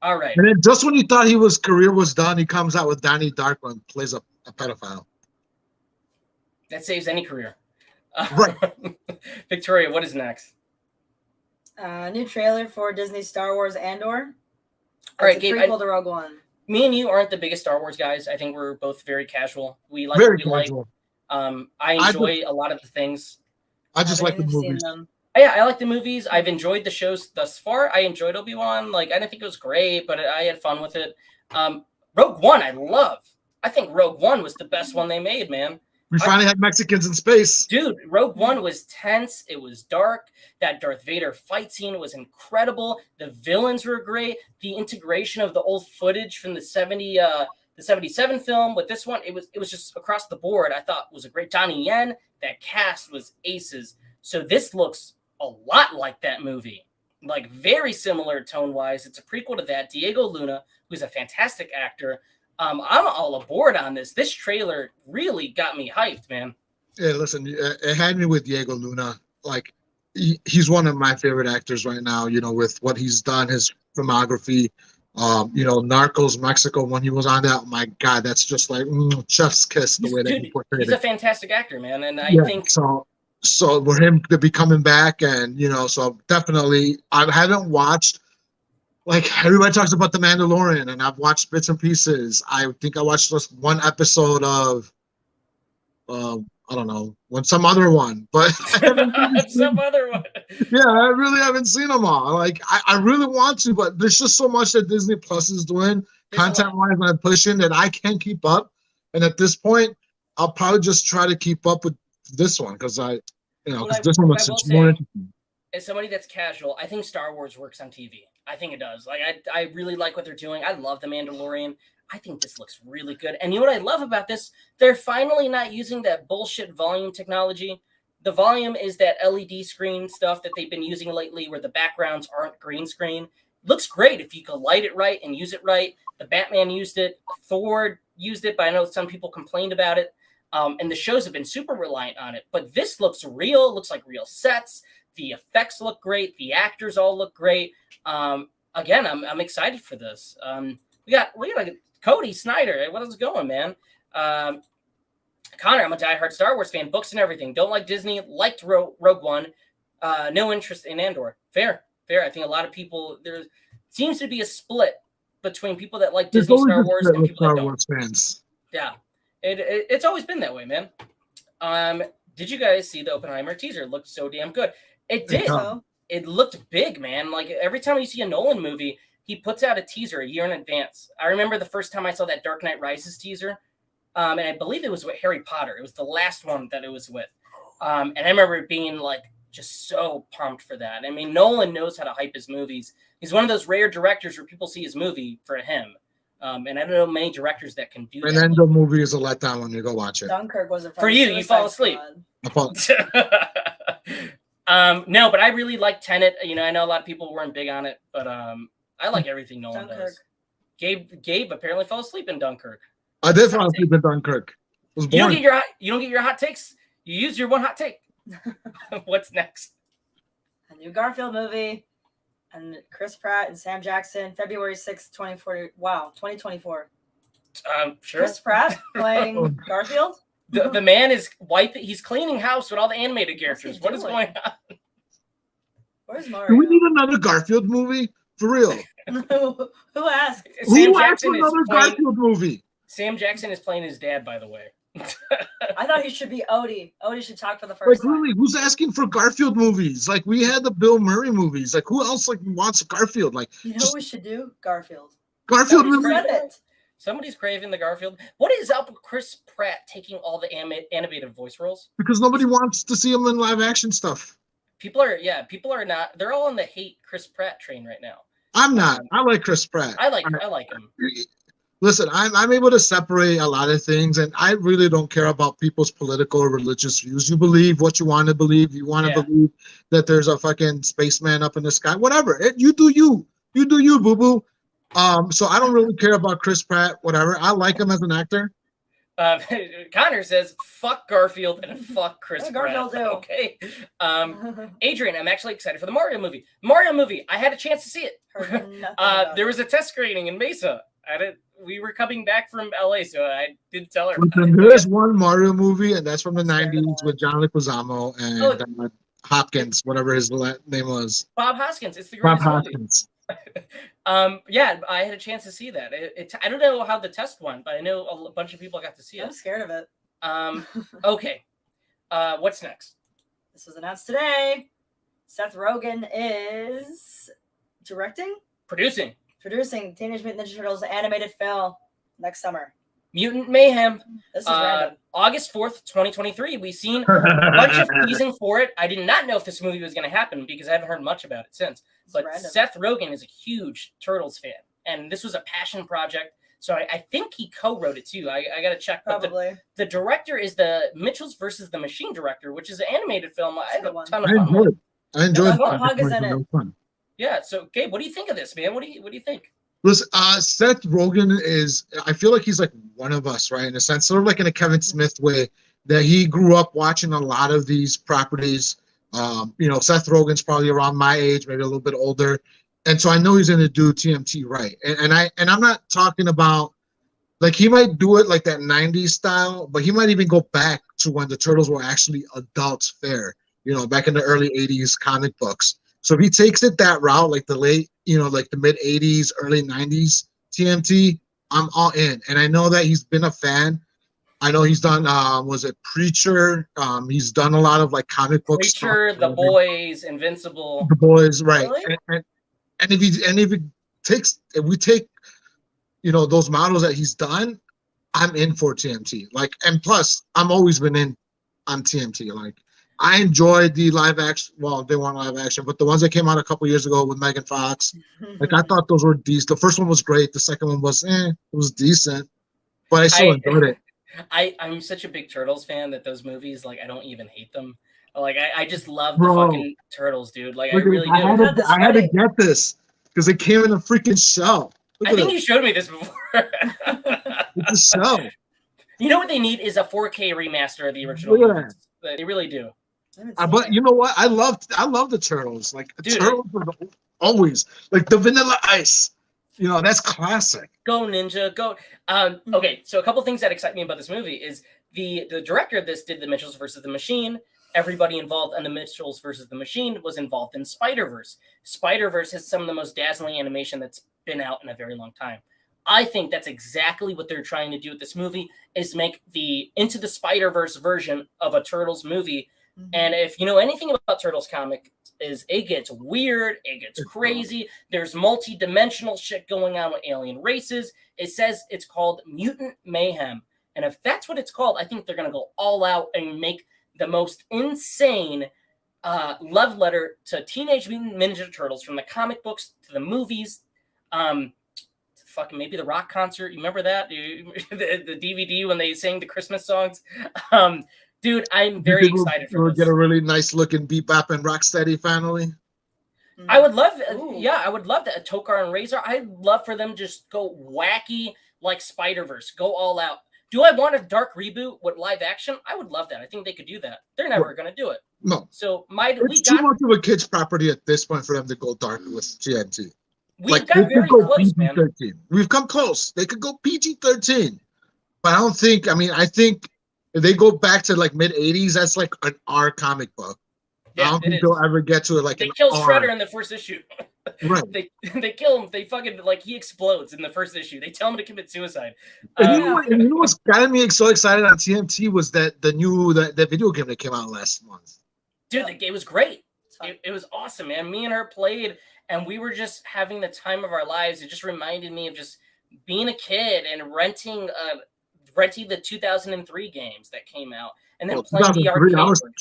All right. And then just when you thought his career was done, he comes out with Donnie Darko and plays a pedophile. That saves any career. Right. Victoria, what is next? New trailer for Disney Star Wars Andor. All right, Gabe. Prequel to Rogue One. Me and you aren't the biggest Star Wars guys. I think we're both very casual. We like very what we casual. Like. I enjoy a lot of the things. I just like the movies. Yeah, I like the movies. I've enjoyed the shows thus far. I enjoyed Obi-Wan. Like, I didn't think it was great, but I had fun with it. Rogue One, I love. I think Rogue One was the best one they made, man. We finally had Mexicans in space. Dude, Rogue One was tense. It was dark. That Darth Vader fight scene was incredible. The villains were great. The integration of the old footage from the the 77 film with this one, it was just across the board. I thought was a great Donnie Yen. That cast was aces. So this looks a lot like that movie, like very similar tone wise. It's a prequel to that. Diego Luna, who's a fantastic actor. I'm all aboard on this. This trailer really got me hyped, man. Yeah, listen, it had me with Diego Luna. Like, he's one of my favorite actors right now, with what he's done, his filmography. Narcos Mexico, when he was on that, oh my God, that's just like chef's kiss the way that he portrayed it. He's a fantastic actor, man. And I think so for him to be coming back and, so definitely I haven't watched, like everybody talks about The Mandalorian and I've watched bits and pieces. I think I watched just one episode of, I don't know, some other one, but some other one. Yeah, I really haven't seen them all. Like, I really want to, but there's just so much that Disney Plus is doing content-wise and I'm pushing that I can't keep up. And at this point, I'll probably just try to keep up with this one because this one looks more interesting. As somebody that's casual, I think Star Wars works on TV. I think it does. Like, I really like what they're doing. I love The Mandalorian. I think this looks really good. And you know what I love about this? They're finally not using that bullshit volume technology. The volume is that LED screen stuff that they've been using lately where the backgrounds aren't green screen. Looks great if you could light it right and use it right. The Batman used it. Thor used it, but I know some people complained about it. And the shows have been super reliant on it. But this looks real. It looks like real sets. The effects look great. The actors all look great. Again, I'm excited for this. We got Cody Snyder. What is going, man? Connor, I'm a diehard Star Wars fan, books and everything. Don't like Disney. Liked Rogue One. No interest in Andor. Fair. I think a lot of people, there seems to be a split between people that like Disney Star Wars and people that don't. Wars fans. Yeah, it's always been that way, man. Did you guys see the Oppenheimer teaser? It looked so damn good. It did. It looked big, man. Like every time you see a Nolan movie, he puts out a teaser a year in advance. I remember the first time I saw that Dark Knight Rises teaser, and I believe it was with Harry Potter. It was the last one that it was with. And I remember being like just so pumped for that. I mean, Nolan knows how to hype his movies. He's one of those rare directors where people see his movie for him. And I don't know many directors that can do that. And then the movie is a letdown when you go watch it. Dunkirk wasn't for you. You fall asleep. No, but I really like Tenet. I know a lot of people weren't big on it, but I like everything Nolan does. Gabe apparently fell asleep in Dunkirk. I did fall asleep in Dunkirk. It was boring. You don't get your hot takes. You use your one hot take. What's next? A new Garfield movie, and Chris Pratt and Sam Jackson, February 6th, 2040. Wow, 2024. Sure. Chris Pratt playing Garfield. The man is wiping. He's cleaning house with all the animated characters. What is going on? Where's Mario? Do we need another Garfield movie? For real? Who asked? Who asked for another Garfield movie? Sam Jackson is playing his dad, by the way. I thought he should be Odie. Odie should talk for the first time. Really, who's asking for Garfield movies? Like, we had the Bill Murray movies. Like, who else wants Garfield? Like, you know what we should do? Garfield. Garfield Somebody's craving the Garfield. What is up with Chris Pratt taking all the animated voice roles? Because nobody wants to see him in live action stuff. People are not. They're all on the hate Chris Pratt train right now. I'm not. I like Chris Pratt. I like him. Listen, I'm able to separate a lot of things, and I really don't care about people's political or religious views. You believe what you want to believe. You want to believe that there's a fucking spaceman up in the sky. Whatever. You do you. You do you, boo-boo. So I don't really care about Chris Pratt, whatever. I like him as an actor. Connor says, fuck Garfield and fuck Chris Pratt. Garfield too. Okay. Adrian, I'm actually excited for the Mario movie. Mario movie, I had a chance to see it. There was a test screening in Mesa. We were coming back from LA, so I did tell her. There's one Mario movie, and that's from the 90s with John Leguizamo and Hopkins, whatever his name was. Bob Hoskins. It's the greatest Bob Hoskins. Yeah, I had a chance to see that. I don't know how the test went, but I know a bunch of people got to see it. I'm scared of it. Okay. What's next? This was announced today. Seth Rogen is producing Teenage Mutant Ninja Turtles animated film next summer. Mutant Mayhem. This is random. August 4th, 2023. We've seen a bunch of teasing for it. I did not know if this movie was going to happen because I haven't heard much about it since. But Seth Rogen is a huge Turtles fan, and this was a passion project So I think he co-wrote it too. I got to check. Probably. But the director is the Mitchells versus the Machine director, which is an animated film. I had a ton of I fun with. I enjoyed it. Yeah. So, Gabe, what do you think of this, man? What do you think? Listen, Seth Rogen is, I feel like he's like one of us, right? In a sense, sort of like in a Kevin Smith way, that he grew up watching a lot of these properties. Seth Rogen's probably around my age, maybe a little bit older. And so I know he's going to do TMT right. And I'm not talking about, like, he might do it like that 90s style, but he might even go back to when the Turtles were actually adults fare, back in the early 80s comic books. So if he takes it that route, like the late, like the mid 80s, early 90s TMT, I'm all in. And I know that he's been a fan. I know he's done, was it Preacher? He's done a lot of like comic book Preacher, stuff. The Boys, Invincible. The Boys, right. Really? And if we take, those models that he's done, I'm in for TMT. Like, and plus, I'm always been in on TMT. Like, I enjoyed the live action. Well, they weren't live action, but the ones that came out a couple years ago with Megan Fox, like, I thought those were decent. The first one was great. The second one was, it was decent, but I still enjoyed it. I'm such a big Turtles fan that those movies, like, I don't even hate them. Like, I just love the fucking Turtles, dude. Like, I really do. I had to get this because it came in a freaking shell. I think you showed me this before. It's a shell. You know what they need is a 4K remaster of the original movies. They really do. But you know what? I love the Turtles. Like, the Turtles were always like the Vanilla Ice. That's classic. Go Ninja, go. Okay, so a couple things that excite me about this movie is the director of this did the Mitchells versus the Machine. Everybody involved in the Mitchells versus the Machine was involved in Spider-Verse. Spider-Verse has some of the most dazzling animation that's been out in a very long time. I think that's exactly what they're trying to do with this movie, is make the Into the Spider-Verse version of a Turtles movie. And if you know anything about Turtles comic, is it gets weird, it gets crazy. There's multi-dimensional shit going on with alien races. It says it's called Mutant Mayhem. And if that's what it's called, I think they're going to go all out and make the most insane love letter to Teenage Mutant Ninja Turtles, from the comic books to the movies. Fucking maybe the rock concert. You remember that? The DVD when they sang the Christmas songs? Dude, I'm very excited for this. We'll this. get a really nice looking Bebop and Rocksteady finally. I would love, I would love that. Tokar and Razor. I'd love for them to just go wacky like Spider-Verse, go all out. Do I want a dark reboot with live action? I would love that. I think they could do that. They're never going to do it. No. So it's too much of a kid's property at this point for them to go dark with TNT. We've got very close, man. We've come close. They could go PG-13. But I don't think, I think if they go back to like mid 80s, that's like an R comic book. Yeah, I don't think they'll ever get to it like they kill Shredder in the first issue. Right. They kill him. They fucking, like, he explodes in the first issue. They tell him to commit suicide. And you know what's got me so excited on TMT was that the video game that came out last month. Dude, the game was great. It was awesome, man. Me and her played, and we were just having the time of our lives. It just reminded me of just being a kid and renting the 2003 games that came out, and then playing the arcade.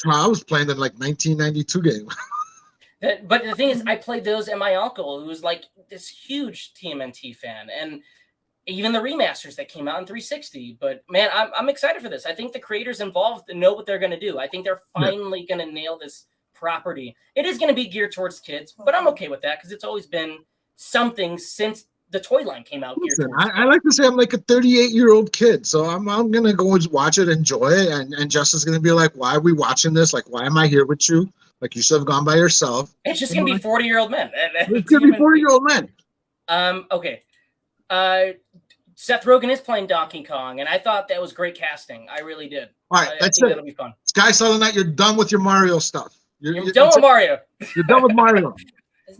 I was playing the like 1992 game. But the thing is, I played those, and my uncle, who was like this huge TMNT fan, and even the remasters that came out in 360. But man, I'm excited for this. I think the creators involved know what they're going to do. I think they're finally going to nail this property. It is going to be geared towards kids, but I'm okay with that because it's always been something since the toy line came out. Listen, I like to say I'm like a 38-year-old kid, so I'm gonna go watch it, enjoy it, and Justin's gonna be like, "Why are we watching this? Like, why am I here with you? Like, you should have gone by yourself." It's just gonna be 40-year-old men. It's gonna be 40-year-old men. Okay. Seth Rogen is playing Donkey Kong, and I thought that was great casting. I really did. All right, that's it. That'll be fun. Sky Silent Night, you're done with your Mario stuff. You're done with Mario. You're done with Mario.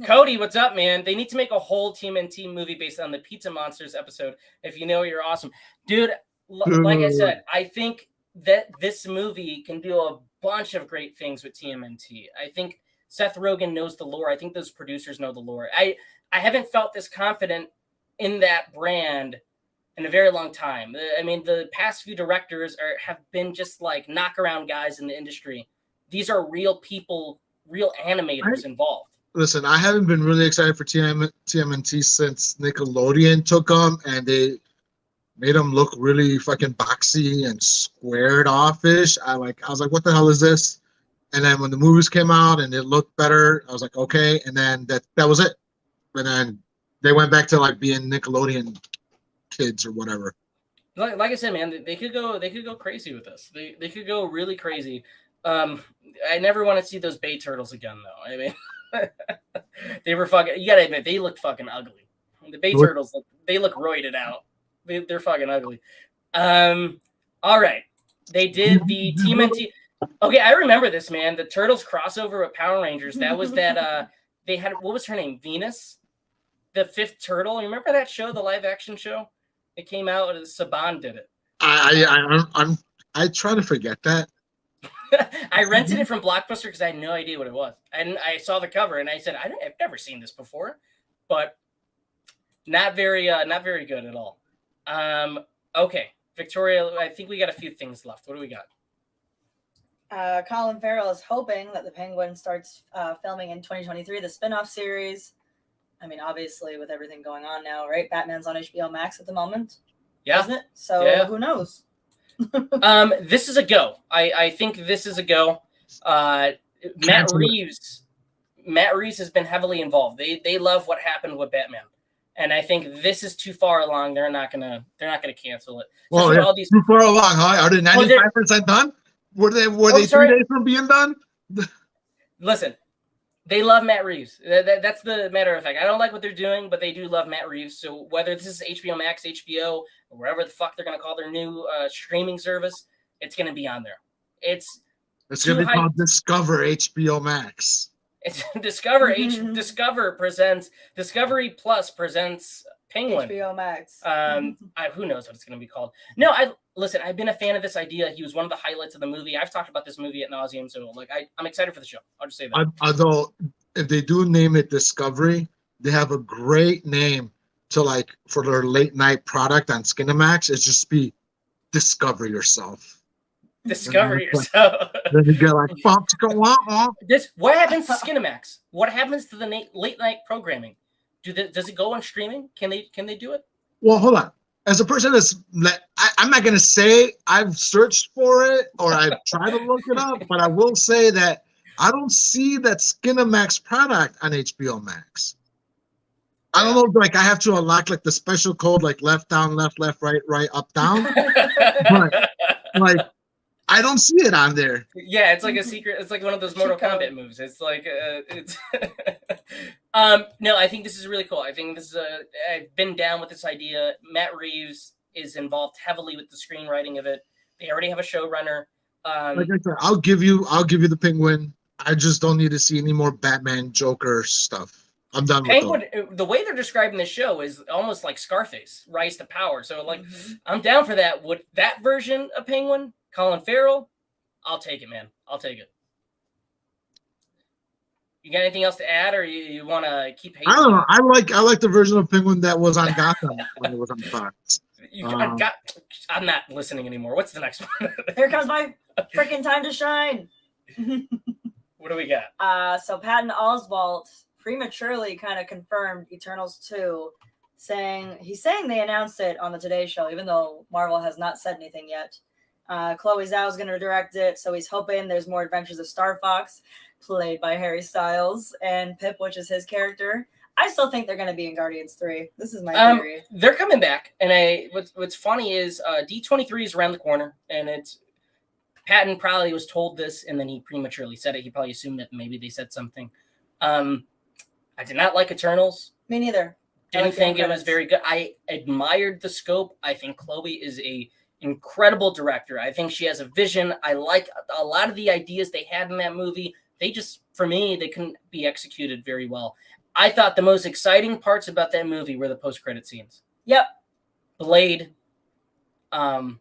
Cody, what's up, man? They need to make a whole TMNT movie based on the Pizza Monsters episode. If you know, you're awesome. Dude, like I said, I think that this movie can do a bunch of great things with TMNT. I think Seth Rogen knows the lore. I think those producers know the lore. I haven't felt this confident in that brand in a very long time. I mean, the past few directors have been just like knock-around guys in the industry. These are real people, real animators involved. Listen, I haven't been really excited for TMNT since Nickelodeon took them, and they made him look really fucking boxy and squared offish. I was like, what the hell is this? And then when the movies came out and it looked better, I was like, okay. And then that was it. And then they went back to like being Nickelodeon kids or whatever. Like I said, man, they could go crazy with this. They could go really crazy. I never want to see those Bay Turtles again, though. I mean, they were fucking. You gotta admit, they look fucking ugly. The Bay Turtles, they look roided out. They're fucking ugly. All right, they did the TMNT. Okay, I remember this, man. The Turtles crossover with Power Rangers. That was that. They had, what was her name? Venus, the fifth turtle. You remember that show, the live action show? It came out. Saban did it. I try to forget that. I rented it from Blockbuster because I had no idea what it was. And I saw the cover and I said, I've never seen this before, but not very good at all. Okay, Victoria, I think we got a few things left. What do we got? Colin Farrell is hoping that the Penguin starts filming in 2023, the spin-off series. I mean, obviously, with everything going on now, right? Batman's on HBO Max at the moment. Yeah. Isn't it? So who knows? This is a go. I think this is a go. Matt Reeves has been heavily involved. They love what happened with Batman. And I think this is too far along. They're not gonna cancel it. Well, yeah, too far along, huh? Are they 95% done? Were they 3 days from being done? Listen, they love Matt Reeves. That's the matter of fact. I don't like what they're doing, but they do love Matt Reeves. So whether this is HBO Max, HBO, or whatever the fuck they're gonna call their new streaming service, it's gonna be on there. It's gonna be called Discover HBO Max. It's Discovery Plus presents Penguin. HBO Max. Who knows what it's going to be called? No, I've been a fan of this idea. He was one of the highlights of the movie. I've talked about this movie at nauseum, so like I'm excited for the show. I'll just say that. Although if they do name it Discovery, they have a great name to like for their late night product on Skinamax. It's just be Discover Yourself. Discover yourself. Then you get like, what happens to Skinamax? What happens to the late night programming? Does it go on streaming? Can they do it? Well, hold on. As a person I'm not gonna say I've searched for it or I've tried to look it up, but I will say that I don't see that Skinamax product on HBO Max. I don't know, like I have to unlock like the special code, like left down, left, right, up, down. But like I don't see it on there. Yeah, it's like a secret. It's like one of those Mortal Kombat moves. It's like it's. No, I think this is really cool. I think this is I've been down with this idea. Matt Reeves is involved heavily with the screenwriting of it. They already have a showrunner. Like I said, I'll give you the Penguin. I just don't need to see any more Batman, Joker stuff. I'm done Penguin, with it. the way they're describing the show is almost like Scarface, Rise to Power. So like, I'm down for that. Would that version of Penguin? Colin Farrell, I'll take it, man. I'll take it. You got anything else to add, or you want to keep hating? I don't know. I like the version of Penguin that was on Gotham when it was on Fox. I'm not listening anymore. What's the next one? Here comes my freaking time to shine. What do we got? So Patton Oswalt prematurely kind of confirmed Eternals 2, he's saying they announced it on the Today Show, even though Marvel has not said anything yet. Chloe Zhao is going to direct it, so he's hoping there's more adventures of Star Fox, played by Harry Styles, and Pip, which is his character. I still think they're going to be in Guardians 3. This is my theory. They're coming back, and what's funny is D23 is around the corner, and Patton probably was told this, and then he prematurely said it. He probably assumed that maybe they said something. I did not like Eternals. Me neither. Didn't think it was very good. I admired the scope. I think Chloe is a incredible director. I think she has a vision. I like a lot of the ideas they had in that movie. They just, for me, they couldn't be executed very well. I thought the most exciting parts about that movie were the post-credit scenes. Yep. Blade, and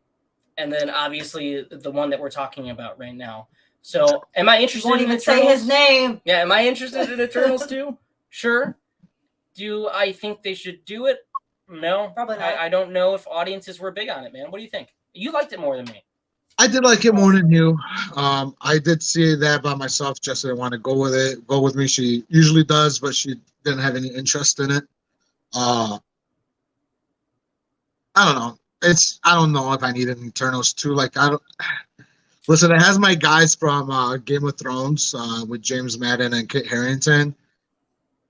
then obviously the one that we're talking about right now. So, am I interested in Eternals? Say his name. Yeah, am I interested in Eternals too? Sure. Do I think they should do it? No, probably not. I don't know if audiences were big on it, man. What do you think? You liked it more than me. I did like it more than you. I did see that by myself. Jess didn't want to go with it. Go with me. She usually does, but she didn't have any interest in it. I don't know. I don't know if I need an Eternals 2. Like I don't listen. It has my guys from Game of Thrones with James Madden and Kit Harington,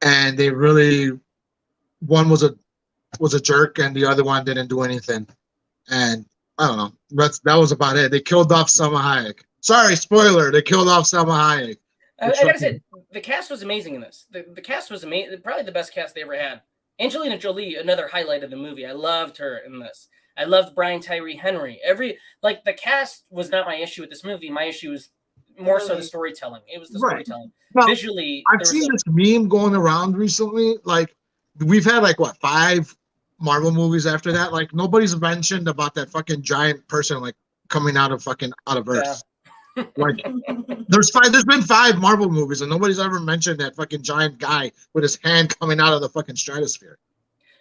and they really one was a jerk, and the other one didn't do anything. And I don't know. That was about it. They killed off Selma Hayek. Sorry, spoiler. They killed off Selma Hayek. I gotta say, the cast was amazing in this. The cast was amazing. Probably the best cast they ever had. Angelina Jolie, another highlight of the movie. I loved her in this. I loved Brian Tyree Henry. The cast was not my issue with this movie. My issue was more so the storytelling. It was the storytelling. Well, visually, I've seen this meme going around recently. Like, we've had 5 Marvel movies after that. Like, nobody's mentioned about that fucking giant person coming out of Earth. Yeah. Like, there's been 5 Marvel movies, and nobody's ever mentioned that fucking giant guy with his hand coming out of the fucking stratosphere.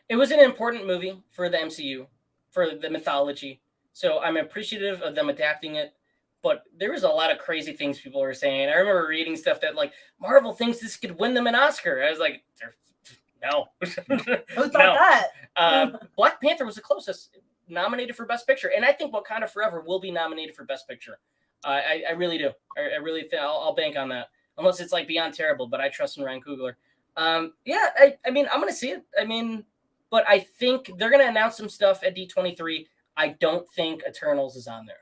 It was an important movie for the MCU, for the mythology. So I'm appreciative of them adapting it. But there was a lot of crazy things people were saying. I remember reading stuff that Marvel thinks this could win them an Oscar. I was like, no. Who thought that? Black Panther was the closest, nominated for Best Picture. And I think Wakanda Forever will be nominated for Best Picture. I really do. I really think I'll bank on that. Unless it's beyond terrible, but I trust in Ryan Coogler. I mean, I'm going to see it. I mean, but I think they're going to announce some stuff at D23. I don't think Eternals is on there.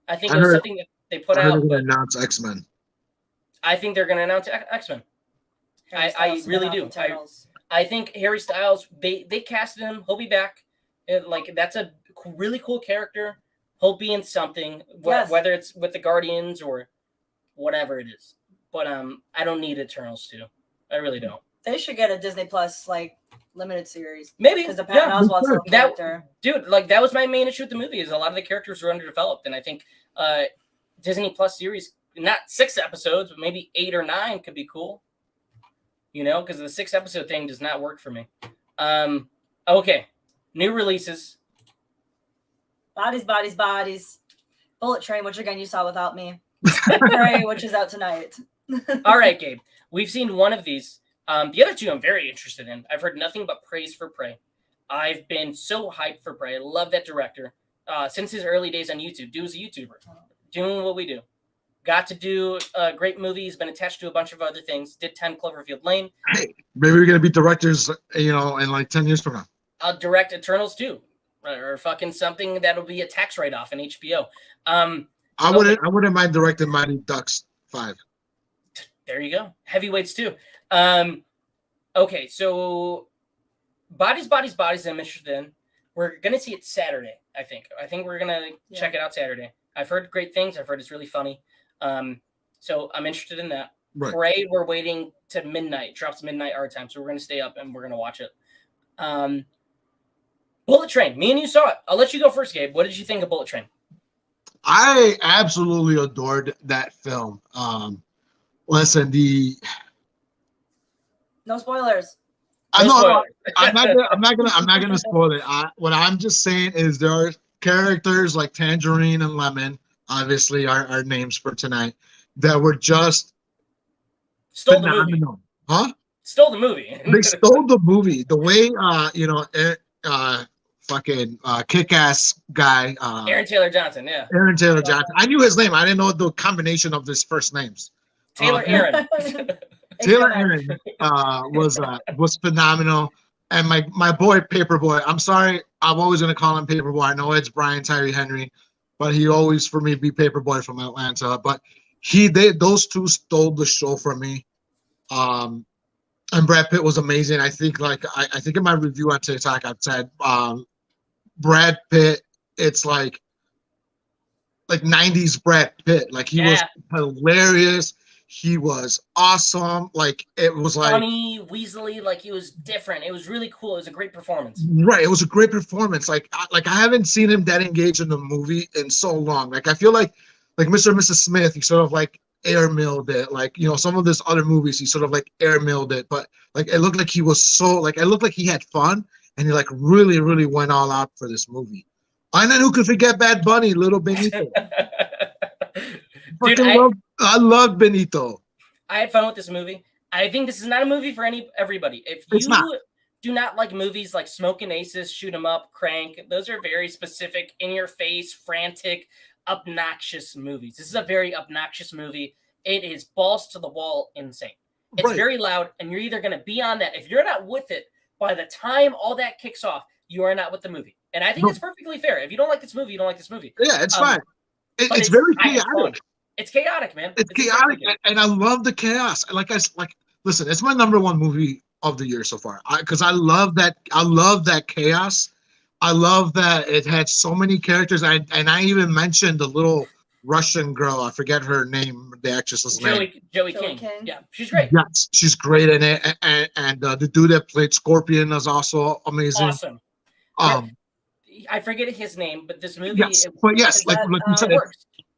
I think it's something that they put out. They're going to announce X-Men. I think they're going to announce X-Men. I really do. I think Harry Styles, they casted him. He'll be back. That's a really cool character. He'll be in something, whether it's with the Guardians or whatever it is. But I don't need Eternals 2. I really don't. They should get a Disney Plus limited series. Maybe because the Patton Oswalt character. Dude, that was my main issue with the movie. Is a lot of the characters were underdeveloped, and I think Disney Plus series, not 6 episodes, but maybe 8 or 9 could be cool. Because the 6 episode thing does not work for me. Okay, new releases. Bodies. Bullet Train, which again you saw without me. Prey, which is out tonight. All right, Gabe. We've seen one of these. The other 2 I'm very interested in. I've heard nothing but praise for Prey. I've been so hyped for Prey. I love that director. Since his early days on YouTube. Dude was a YouTuber. Doing what we do. Got to do a great movie. He's been attached to a bunch of other things. Did 10 Cloverfield Lane. Hey, maybe we're going to be directors, in 10 years from now. I'll direct Eternals 2. Or fucking something that'll be a tax write-off in HBO. I wouldn't mind directing Mighty Ducks 5. There you go. Heavyweights too. Okay, so Bodies I'm interested in. We're gonna see it Saturday, I think. I think we're gonna check it out Saturday. I've heard great things. I've heard it's really funny. So I'm interested in that. Right. Prey, we're waiting to midnight. It drops midnight our time, so we're gonna stay up and we're gonna watch it. Bullet Train. Me and you saw it. I'll let you go first, Gabe. What did you think of Bullet Train? I absolutely adored that film. Listen, no spoilers. I'm not gonna spoil it. What I'm just saying is there are characters like Tangerine and Lemon, obviously our names for tonight, that were just stole phenomenal. The movie. Huh? Stole the movie. They stole the movie. The way fucking kick-ass guy. Aaron Taylor Johnson, yeah. Aaron Taylor Johnson. I knew his name. I didn't know the combination of his first names. Taylor Aaron. Taylor Aaron was phenomenal. And my boy Paperboy. I'm sorry, I'm always gonna call him Paperboy. I know it's Brian Tyree Henry, but he always for me be Paperboy from Atlanta. But those 2 stole the show from me. And Brad Pitt was amazing. I think I think in my review on TikTok I've said Brad Pitt, it's like 90s Brad Pitt. He was hilarious. He was awesome. It was funny, Weasley, he was different. It was really cool. It was a great performance. Right. It was a great performance. I haven't seen him that engaged in the movie in so long. I feel like Mr. and Mrs. Smith, he sort of air milled it. Some of his other movies, he sort of air milled it. But it looked like he was so it looked like he had fun and he really, really went all out for this movie. And then who could forget Bad Bunny, Little Benito? Dude, I love Benito. I had fun with this movie. I think this is not a movie for everybody. If you do not like movies like Smoking Aces, Shoot 'Em Up, Crank. Those are very specific, in your face, frantic, obnoxious movies. This is a very obnoxious movie. It is balls to the wall insane. It's very loud, and you're either going to be on that. If you're not with it, by the time all that kicks off, you are not with the movie. And I think it's perfectly fair. If you don't like this movie, you don't like this movie. Yeah, it's fine. It's very chaotic. It's chaotic, man. It's chaotic, and I love the chaos. Listen, it's my #1 movie of the year so far, because I love that. I love that chaos. I love that it had so many characters. And I even mentioned the little Russian girl. I forget her name, the actress's name. Joey King. Yeah, she's great. Yes, she's great in it. And the dude that played Scorpion is also amazing. Awesome. I forget his name, but this movie. Yes, like you said,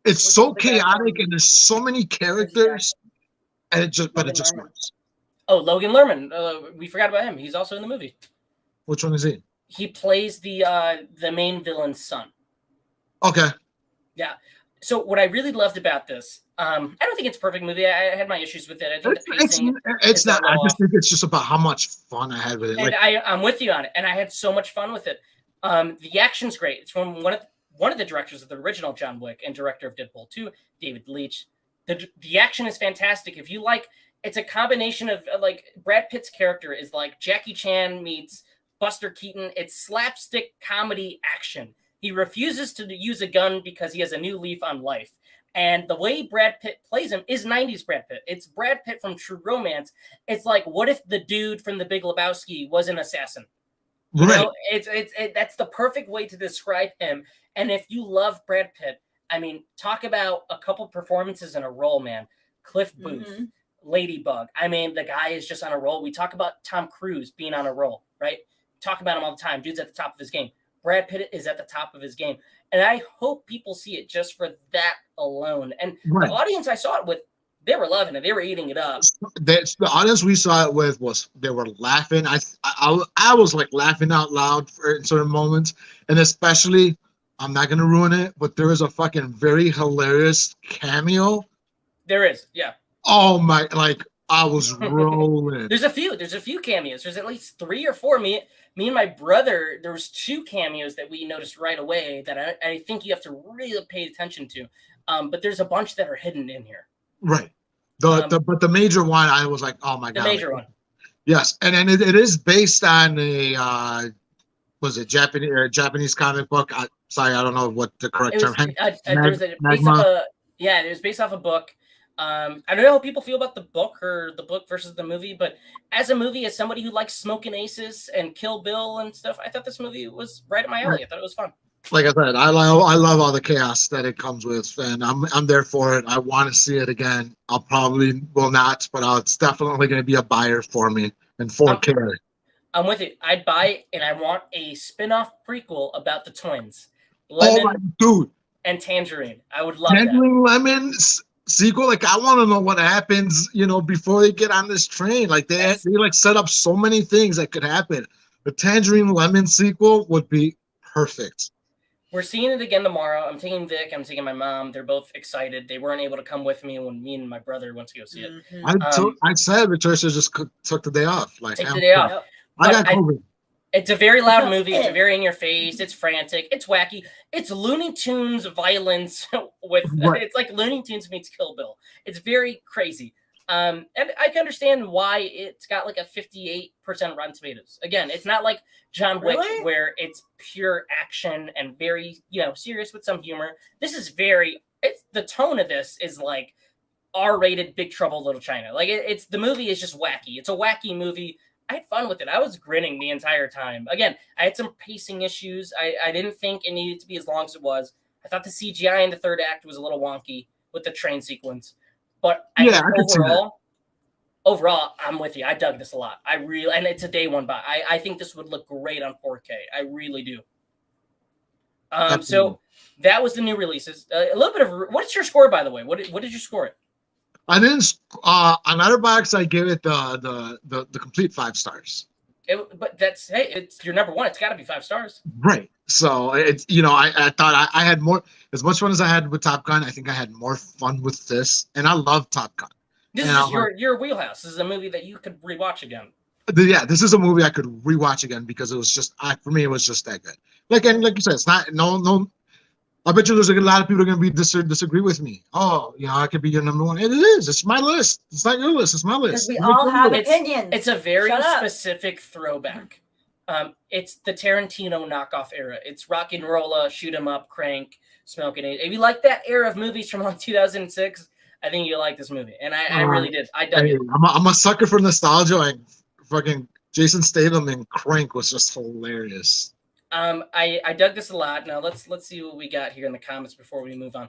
it's so chaotic, and there's so many characters, and it just works. Oh, Logan Lerman. We forgot about him. He's also in the movie. Which one is he? He plays the main villain's son. Okay. Yeah. So what I really loved about this, I don't think it's a perfect movie. I had my issues with it. I think the pacing it's not. I just think it's just about how much fun I had with it. And I'm with you on it, and I had so much fun with it. The action's great. It's from one of the directors of the original John Wick and director of Deadpool 2, David Leitch. The action is fantastic. If you like, it's a combination of like Brad Pitt's character is like Jackie Chan meets Buster Keaton. It's slapstick comedy action. He refuses to use a gun because he has a new leaf on life. And the way Brad Pitt plays him is 90s Brad Pitt. It's Brad Pitt from True Romance. It's like, what if the dude from The Big Lebowski was an assassin? You know, that's the perfect way to describe him. And if you love Brad Pitt, I mean, talk about a couple performances in a role, man. Cliff Booth, Ladybug. I mean, the guy is just on a roll. We talk about Tom Cruise being on a roll, right? Talk about him all the time. Dude's at the top of his game. Brad Pitt is at the top of his game. And I hope people see it just for that alone. And the audience I saw it with, they were loving it. They were eating it up. The audience we saw it with they were laughing. I was like laughing out loud in certain moments. And especially, I'm not going to ruin it, but there is a fucking very hilarious cameo. There is, yeah. Oh my, like I was rolling. There's a few cameos. There's at least 3 or 4. Me and my brother, there was 2 cameos that we noticed right away that I think you have to really pay attention to. But there's a bunch that are hidden in here. Right. But the major one, I was like, oh my God. The major one. Yes. And then it is based on a, was it Japanese comic book? Sorry, I don't know what the correct term is. It was based off a book. I don't know how people feel about the book or the book versus the movie, but as a movie, as somebody who likes Smoking Aces and Kill Bill and stuff, I thought this movie was right up my alley. I thought it was fun. Like I said, I love all the chaos that it comes with, and I'm there for it. I want to see it again. I'll probably will not, but it's definitely going to be a buyer for me in 4K. I'm with it. I'd buy it, and I want a spin-off prequel about the twins, Lemon and Tangerine. I would love Tangerine Lemon sequel. Like I want to know what happens, before they get on this train. Like they like set up so many things that could happen. The Tangerine Lemon sequel would be perfect. We're seeing it again tomorrow. I'm taking Vic. I'm taking my mom. They're both excited. They weren't able to come with me when me and my brother went to go see it. I said Patricia just took the day off. Like take the day off. I got COVID. It's a very loud movie. It's very in your face. It's frantic. It's wacky. It's Looney Tunes violence it's like Looney Tunes meets Kill Bill. It's very crazy. And I can understand why it's got like a 58% Rotten Tomatoes. Again, it's not like John Wick where it's pure action and very, serious with some humor. This is the tone of this is like R-rated Big Trouble Little China. Like the movie is just wacky. It's a wacky movie. I had fun with it. I was grinning the entire time. Again, I had some pacing issues. I didn't think it needed to be as long as it was. I thought the CGI in the third act was a little wonky with the train sequence. But overall, I'm with you. I dug this a lot. And it's a day one buy. I think this would look great on 4K. I really do. So that was the new releases. A little bit of what's your score, by the way? What did you score it? I didn't. On Letterboxd, I gave it the complete 5 stars. But it's your number one. It's got to be 5 stars. Right. So it's I thought I had more. As much fun as I had with Top Gun, I think I had more fun with this, and I love Top Gun. This is your wheelhouse. This is a movie that you could rewatch again. Yeah, this is a movie I could rewatch again because it was just for me it was just that good. Like you said, it's not no. I bet you there's a lot of people are gonna be disagree with me. Oh, I could be your number one. It is. It's my list. It's not your list. It's my list. Because we all have opinions. It's a very specific throwback. It's the Tarantino knockoff era. It's rock and rolla, shoot 'em up, crank, smoking it. If you like that era of movies from like 2006, I think you like this movie, and I really did. I dug it. I'm a sucker for nostalgia. And fucking Jason Statham in Crank was just hilarious. I dug this a lot. Now let's see what we got here in the comments before we move on.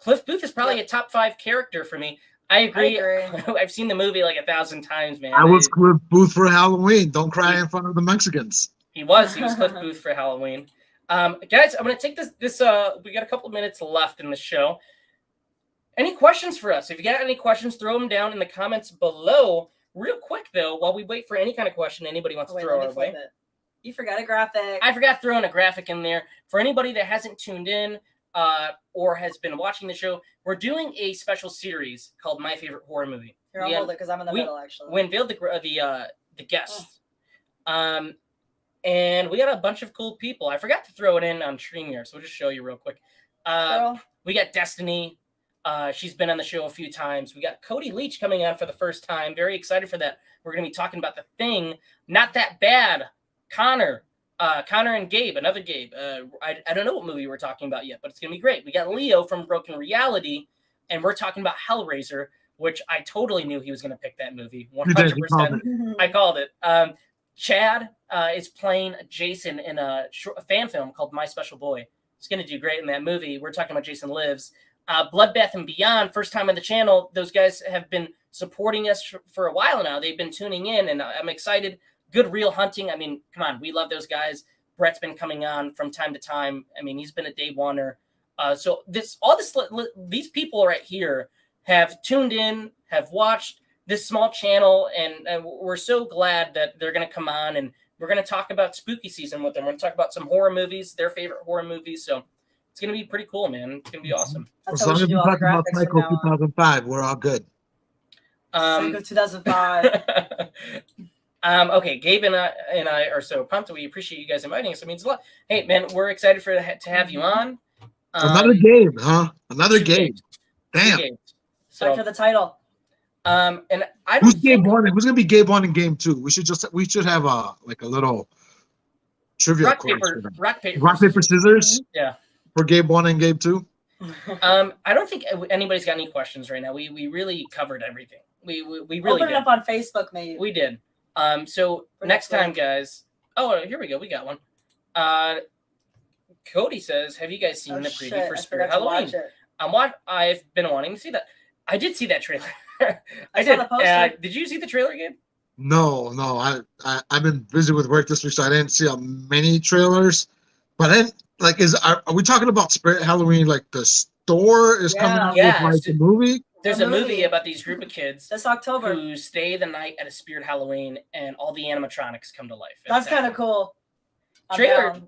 Cliff Booth is probably a top 5 character for me. I agree. I've seen the movie like 1,000 times, man. I was Cliff Booth for Halloween. Don't cry in front of the Mexicans. He was Cliff Booth for Halloween. Guys, I'm gonna take this. We got a couple of minutes left in the show. Any questions for us? If you got any questions, throw them down in the comments below. Real quick though, while we wait for any kind of question anybody wants to throw our way. You forgot a graphic. I forgot throwing a graphic in there. For anybody that hasn't tuned in or has been watching the show, we're doing a special series called My Favorite Horror Movie. Here, I'll hold it because I'm in the middle, actually. We unveiled the guests. And we got a bunch of cool people. I forgot to throw it in on StreamYard, so we'll just show you real quick. We got Destiny. She's been on the show a few times. We got Cody Leach coming on for the first time. Very excited for that. We're going to be talking about The Thing. Not That Bad. Connor and Gabe, another Gabe. I don't know what movie we're talking about yet, but it's going to be great. We got Leo from Broken Reality, and we're talking about Hellraiser, which I totally knew he was going to pick that movie. 100%. I called it. Chad is playing Jason in a fan film called My Special Boy. He's going to do great in that movie. We're talking about Jason Lives. Bloodbath and Beyond, first time on the channel. Those guys have been supporting us for a while now. They've been tuning in, and I'm excited. Good Real Hunting. I mean, come on. We love those guys. Brett's been coming on from time to time. I mean, he's been a day oneer. So these people right here have tuned in, have watched this small channel, and we're so glad that they're going to come on, and we're going to talk about spooky season with them. We're going to talk about some horror movies, their favorite horror movies. So it's going to be pretty cool, man. It's going to be awesome. As long as we talk about Psycho 2005, we're all good. Psycho 2005. Okay, Gabe and I are so pumped. We appreciate you guys inviting us. It means a lot. Hey, man, we're excited to have you on. Another Gabe, huh? Another Gabe. Damn. So for the title. And I who's Gabe 1? Who's gonna be Gabe 1 and Game 2? We should have a little trivia. Rock paper scissors. Yeah. For Gabe 1 and Gabe 2. I don't think anybody's got any questions right now. We really covered everything. We really open it up on Facebook, maybe. We did. So next time, guys. Oh, here we go. We got one. Cody says, "Have you guys seen the preview for Spirit Halloween?" I've been wanting to see that. I did see that trailer. I did. Did you see the trailer, Gabe? No. I've been busy with work this week, so I didn't see many trailers. But then, are we talking about Spirit Halloween? Like the store is coming out with the movie. There's a movie about these group of kids this October who stay the night at a Spirit Halloween, and all the animatronics come to life. That's kind of cool. Trailer.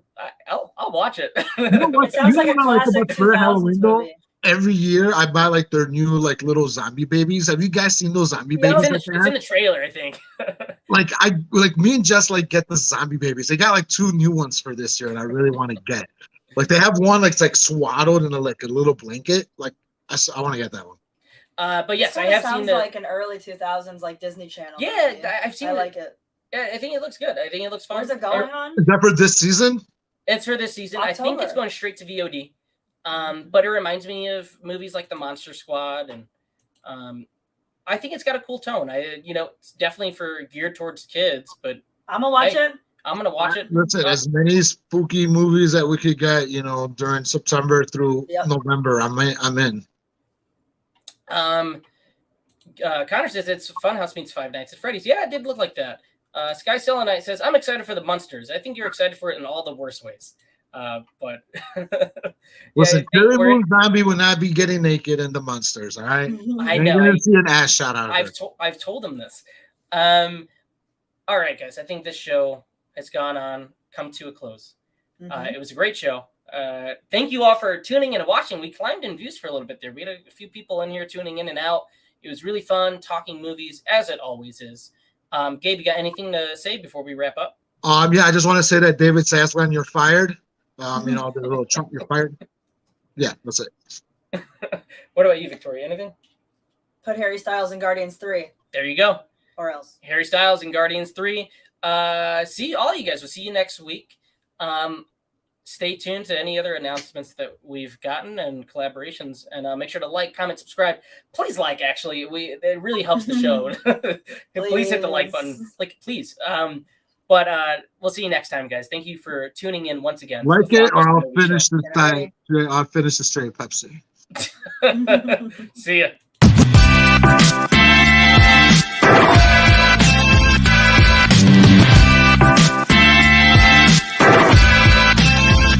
I'll watch it. It sounds like a classic Spirit Halloween movie. Every year I buy their new little zombie babies. Have you guys seen those zombie babies? It's in the trailer, I think. Me and Jess get the zombie babies. They got 2 new ones for this year, and I really want to get. They have one that's swaddled in a little blanket. I want to get that one. But yes, I have seen like an early 2000s Disney Channel. Yeah, movie. I've seen. I like it. Yeah, I think it looks good. I think it looks fun. Where's it going on? Is that for this season? It's for this season. October. I think it's going straight to VOD. But it reminds me of movies like The Monster Squad, and I think it's got a cool tone. It's definitely geared towards kids, but I'm gonna watch it. I'm gonna watch it. Listen, as many spooky movies that we could get, during September through November, I'm in. Connor says it's Funhouse meets Five Nights at Freddy's. Yeah, it did look like that. Sky Selenite says, I'm excited for the Munsters. I think you're excited for it in all the worst ways. But listen, Terry Moon Zombie will not be getting naked in the Munsters, all right? I know. You're gonna see an ass shot out of it. I've told him this. All right, guys. I think this show has come to a close. It was a great show. Thank you all for tuning in and watching. We climbed in views for a little bit there. We had a few people in here tuning in and out. It was really fun talking movies, as it always is. Gabe, you got anything to say before we wrap up? Yeah, I just want to say that David Saslan, you're fired. You know, the little Trump, you're fired. Yeah, that's it. What about you, Victoria? Anything? Put Harry Styles in Guardians 3. There you go. Or else. Harry Styles in Guardians 3. See all you guys. We'll see you next week. Stay tuned to any other announcements that we've gotten and collaborations, and make sure to like, comment, subscribe. Please like, actually, it really helps the show. Please hit the like button, please. But we'll see you next time, guys. Thank you for tuning in once again. Like it, or I'll finish this thing. I'll finish the straight Pepsi. See ya.